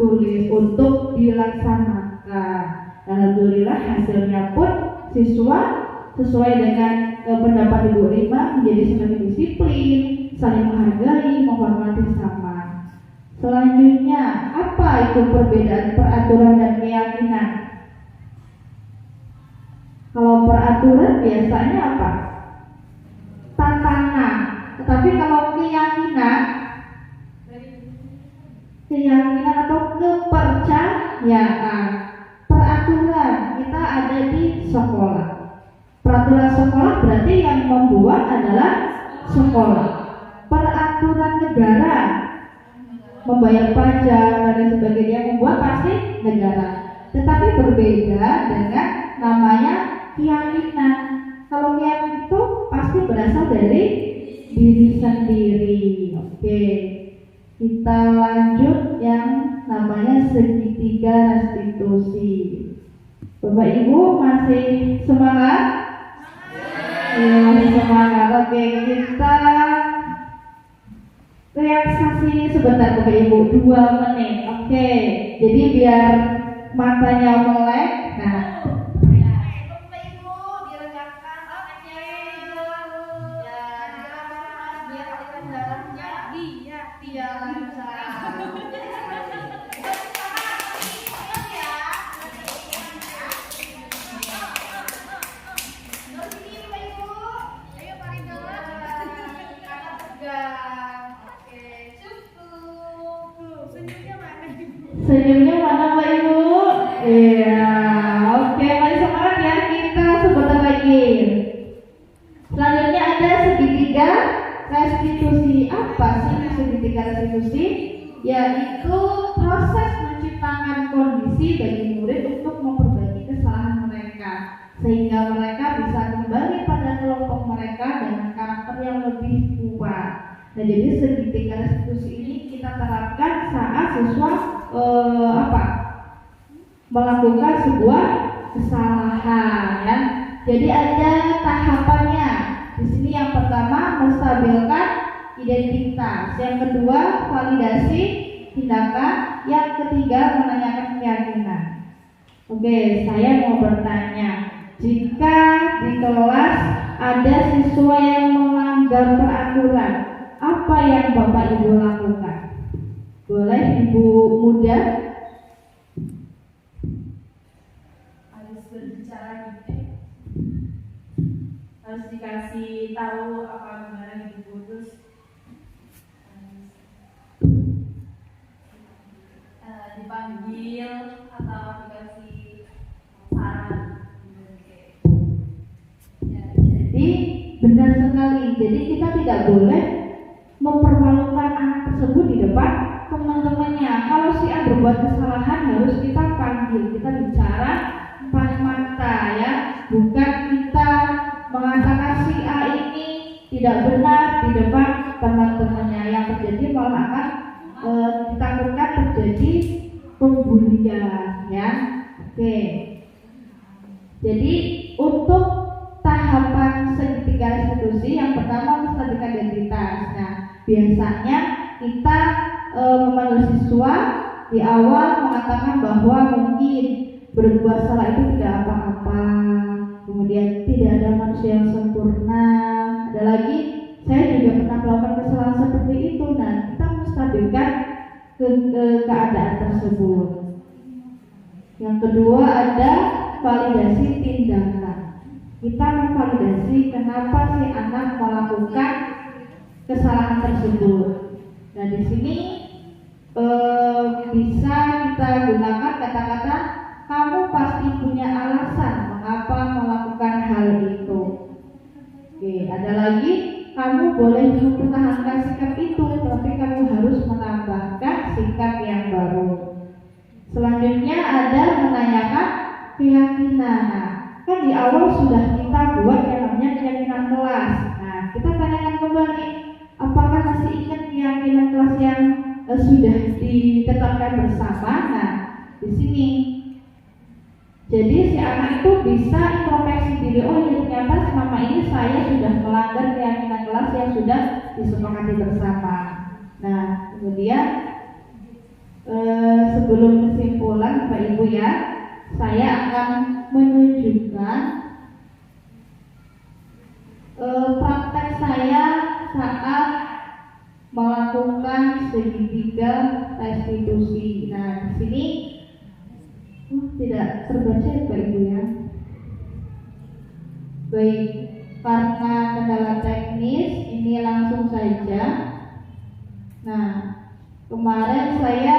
tulis untuk dilaksanakan. Alhamdulillah hasilnya pun siswa sesuai dengan pendapat Ibu Rima menjadi semakin disiplin, saling menghargai, menghormati sama. Selanjutnya, apa itu perbedaan peraturan dan keyakinan? Kalau peraturan biasanya apa? Tatanan. Tetapi kalau keyakinan atau kepercayaan. Peraturan kita ada di sekolah. Peraturan sekolah berarti yang membuat adalah sekolah. Peraturan negara, membayar pajak dan lain sebagainya, membuat pasti negara. Tetapi berbeda dengan namanya keyakinan. Kalau keyakinan itu pasti berasal dari diri sendiri. Oke, kita lanjut yang namanya segitiga restitusi. Bapak Ibu masih semangat? Ya, masih semangat. Oke, kita relaksasi sebentar Bapak Ibu, 2 menit. Oke, jadi biar matanya melek. Nah, Bapak Ibu diregangkan otaknya dulu. Ya, diregangkan biar aliran darahnya dia lancar. senyumnya mana Pak Ibu? Iya, oke, mari semangat ya, kita sebentar lagi. Selanjutnya ada segitiga restitusi. Apa sih segitiga restitusi? Yaitu proses menciptakan kondisi bagi murid untuk memperbaiki kesalahan mereka, sehingga mereka bisa kembali pada kelompok mereka dengan karakter yang lebih kuat. Nah, jadi segitiga restitusi ini kita terapkan saat siswa melakukan sebuah kesalahan ya. Jadi ada tahapannya. Di sini yang pertama menstabilkan identitas, yang kedua validasi tindakan, yang ketiga menanyakan keyakinan. Oke, saya mau bertanya, jika di kelas ada siswa yang melanggar peraturan, apa yang Bapak Ibu lakukan? Boleh Ibu muda? Harus berbicara gitu, harus dikasih tahu apa gimana gitu, terus dipanggil atau dikasih saran gitu. Ya, jadi benar sekali. Jadi kita tidak boleh mempermalukan anak tersebut di depan teman-temannya. Kalau si A berbuat kesalahan harus kita panggil, kita bicara empat mata ya, bukan kita mengatakan si A ini tidak benar di depan teman-temannya. Yang terjadi malah akan ditakutkan terjadi pembulian ya. Oke. Jadi untuk tahapan segitiga restitusi, yang pertama menstabilkan identitas. Nah, biasanya kita memanggil siswa di awal mengatakan bahwa mungkin berbuat salah itu tidak apa-apa, kemudian tidak ada manusia yang sempurna. Ada lagi, saya juga pernah melakukan kesalahan seperti itu. Nah, kita menstabilkan keadaan tersebut. Yang kedua ada validasi tindakan. Kita memvalidasi kenapa si anak melakukan kesalahan tersebut. Nah, di sini bisa kita gunakan kata-kata kamu pasti punya alasan mengapa melakukan hal itu. Oke, ada lagi, kamu boleh mempertahankan sikap itu, tapi kamu harus menambahkan sikap yang baru. Selanjutnya ada menanyakan keyakinan. Nah, kan di awal sudah kita buat yang namanya keyakinan kelas. Nah, kita tanyakan kembali, apakah masih ingat keyakinan kelas yang sudah ditetapkan bersama? Nah, di sini jadi si anak itu bisa introspeksi diri, oh ya ternyata selama ini saya sudah melanggar keyakinan kelas yang sudah disepakati bersama. Nah, kemudian sebelum kesimpulan Bapak Ibu ya, saya akan menunjukkan praktek saya saat melakukan segitiga restitusi. Nah, di sini tidak terbaca ya Bapak Ibu ya. Baik, karena kendala teknis ini langsung saja. Nah, kemarin saya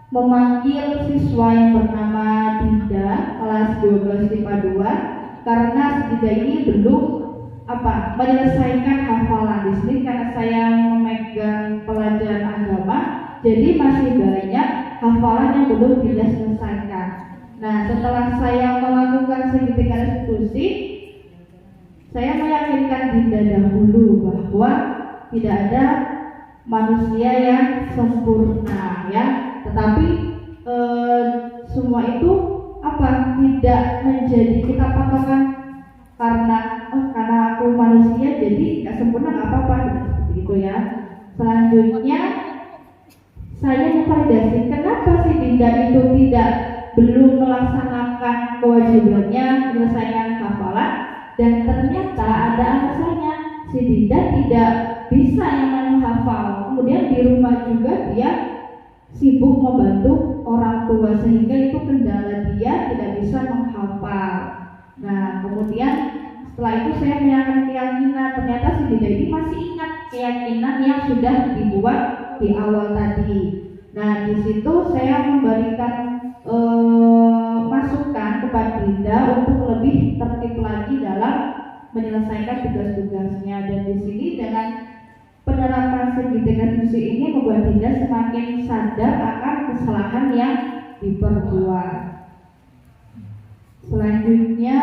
memanggil siswa yang bernama Dinda kelas 12 IPA 2 karena si Dinda ini belum menyelesaikan hafalan. Di sini karena saya memegang pelajaran agama, jadi masih banyak hafalan yang belum Dinda selesaikan. Nah, setelah saya melakukan segitiga restitusi, saya meyakinkan Dinda dahulu bahwa tidak ada manusia yang sempurna ya, tetapi semua itu tidak menjadi kita patokan karena aku manusia jadi nggak sempurna nggak apa-apa seperti itu ya. Selanjutnya saya memvalidasi kenapa si Dinda itu belum melaksanakan kewajibannya menyelesaikan hafalan, dan ternyata ada alasannya. Si Dinda tidak bisa yang menghafal, kemudian di rumah juga dia sibuk membantu orang tua sehingga itu kendala dia tidak bisa menghafal. Nah, kemudian setelah itu saya menyatakan keyakinan, ternyata si Dinda ini masih ingat keyakinan yang sudah dibuat di awal tadi. Nah, di situ saya memberikan masukan kepada Dinda untuk lebih tertib lagi dalam menyelesaikan tugas-tugasnya, dan di sini dengan penerapan segitiga restitusi ini membuat Dinda semakin sadar akan kesalahan yang diperbuat. Selanjutnya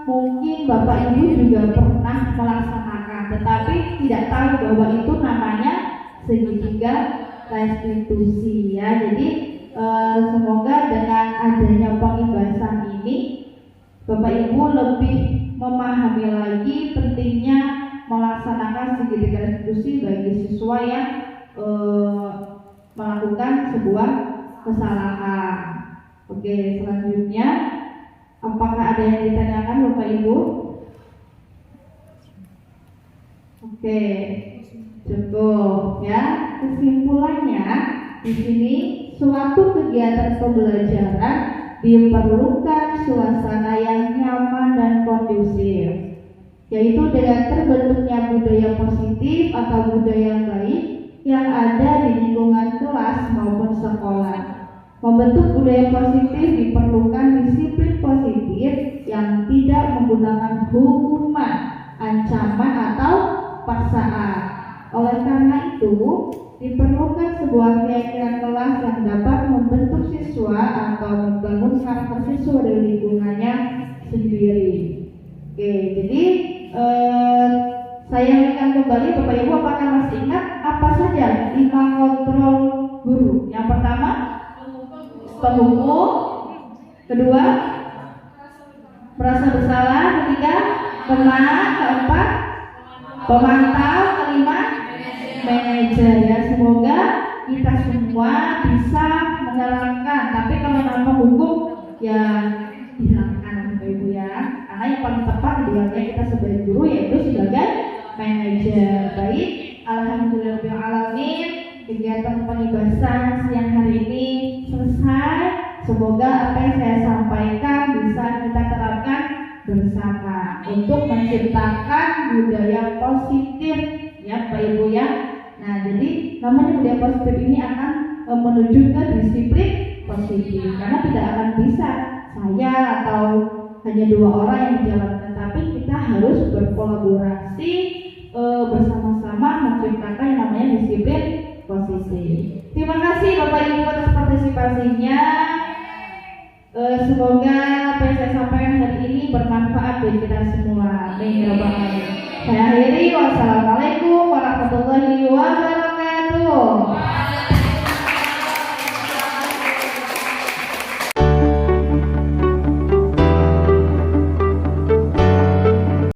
mungkin Bapak Ibu juga pernah melaksanakan tetapi tidak tahu bahwa itu namanya segitiga restitusi ya. Jadi semoga dengan adanya pengibasan ini Bapak Ibu lebih memahami lagi pentingnya melaksanakan segitiga restitusi bagi siswa yang melakukan sebuah kesalahan. Oke, selanjutnya apakah ada yang ditanyakan Bapak Ibu? Oke, cukup ya. Kesimpulannya di sini suatu kegiatan pembelajaran diperlukan suasana yang nyaman dan kondusif, yaitu dengan terbentuknya budaya positif atau budaya baik yang ada di lingkungan kelas maupun sekolah. Membentuk budaya positif diperlukan disiplin positif yang tidak menggunakan hukuman, ancaman atau paksaan. Oleh karena itu, diperlukan sebuah keyakinan kelas yang dapat membentuk siswa atau membangun karakter siswa dari lingkungannya sendiri. Oke, jadi saya ingatkan kembali Bapak Ibu, apakah masih ingat apa saja 5 kontrol guru? Yang pertama, penghukum. Kedua, merasa bersalah. Ketiga, pemaham. Keempat, pemantau. Kelima, manajer ya. Semoga kita semua bisa menerapkan. Tapi kalau nama hukum ya hilangkan Bapak Ibu ya. Karena yang paling tepat idealnya kita sebagai guru yaitu sebagai manajer. Baik, alhamdulillahirobbilalamin, kegiatan pengibasan siang hari ini selesai. Semoga apa yang saya sampaikan bisa untuk menciptakan budaya positif ya Pak Ibu ya. Nah jadi namanya budaya positif ini akan menuju ke disiplin positif, karena tidak akan bisa saya atau hanya 2 orang yang menjalankan, tapi kita harus berkolaborasi bersama-sama menciptakan yang namanya disiplin positif. Terima kasih Bapak Ibu atas partisipasinya. Semoga apa yang saya sampaikan hari ini bermanfaat bagi kita semua. Amin ya rabbal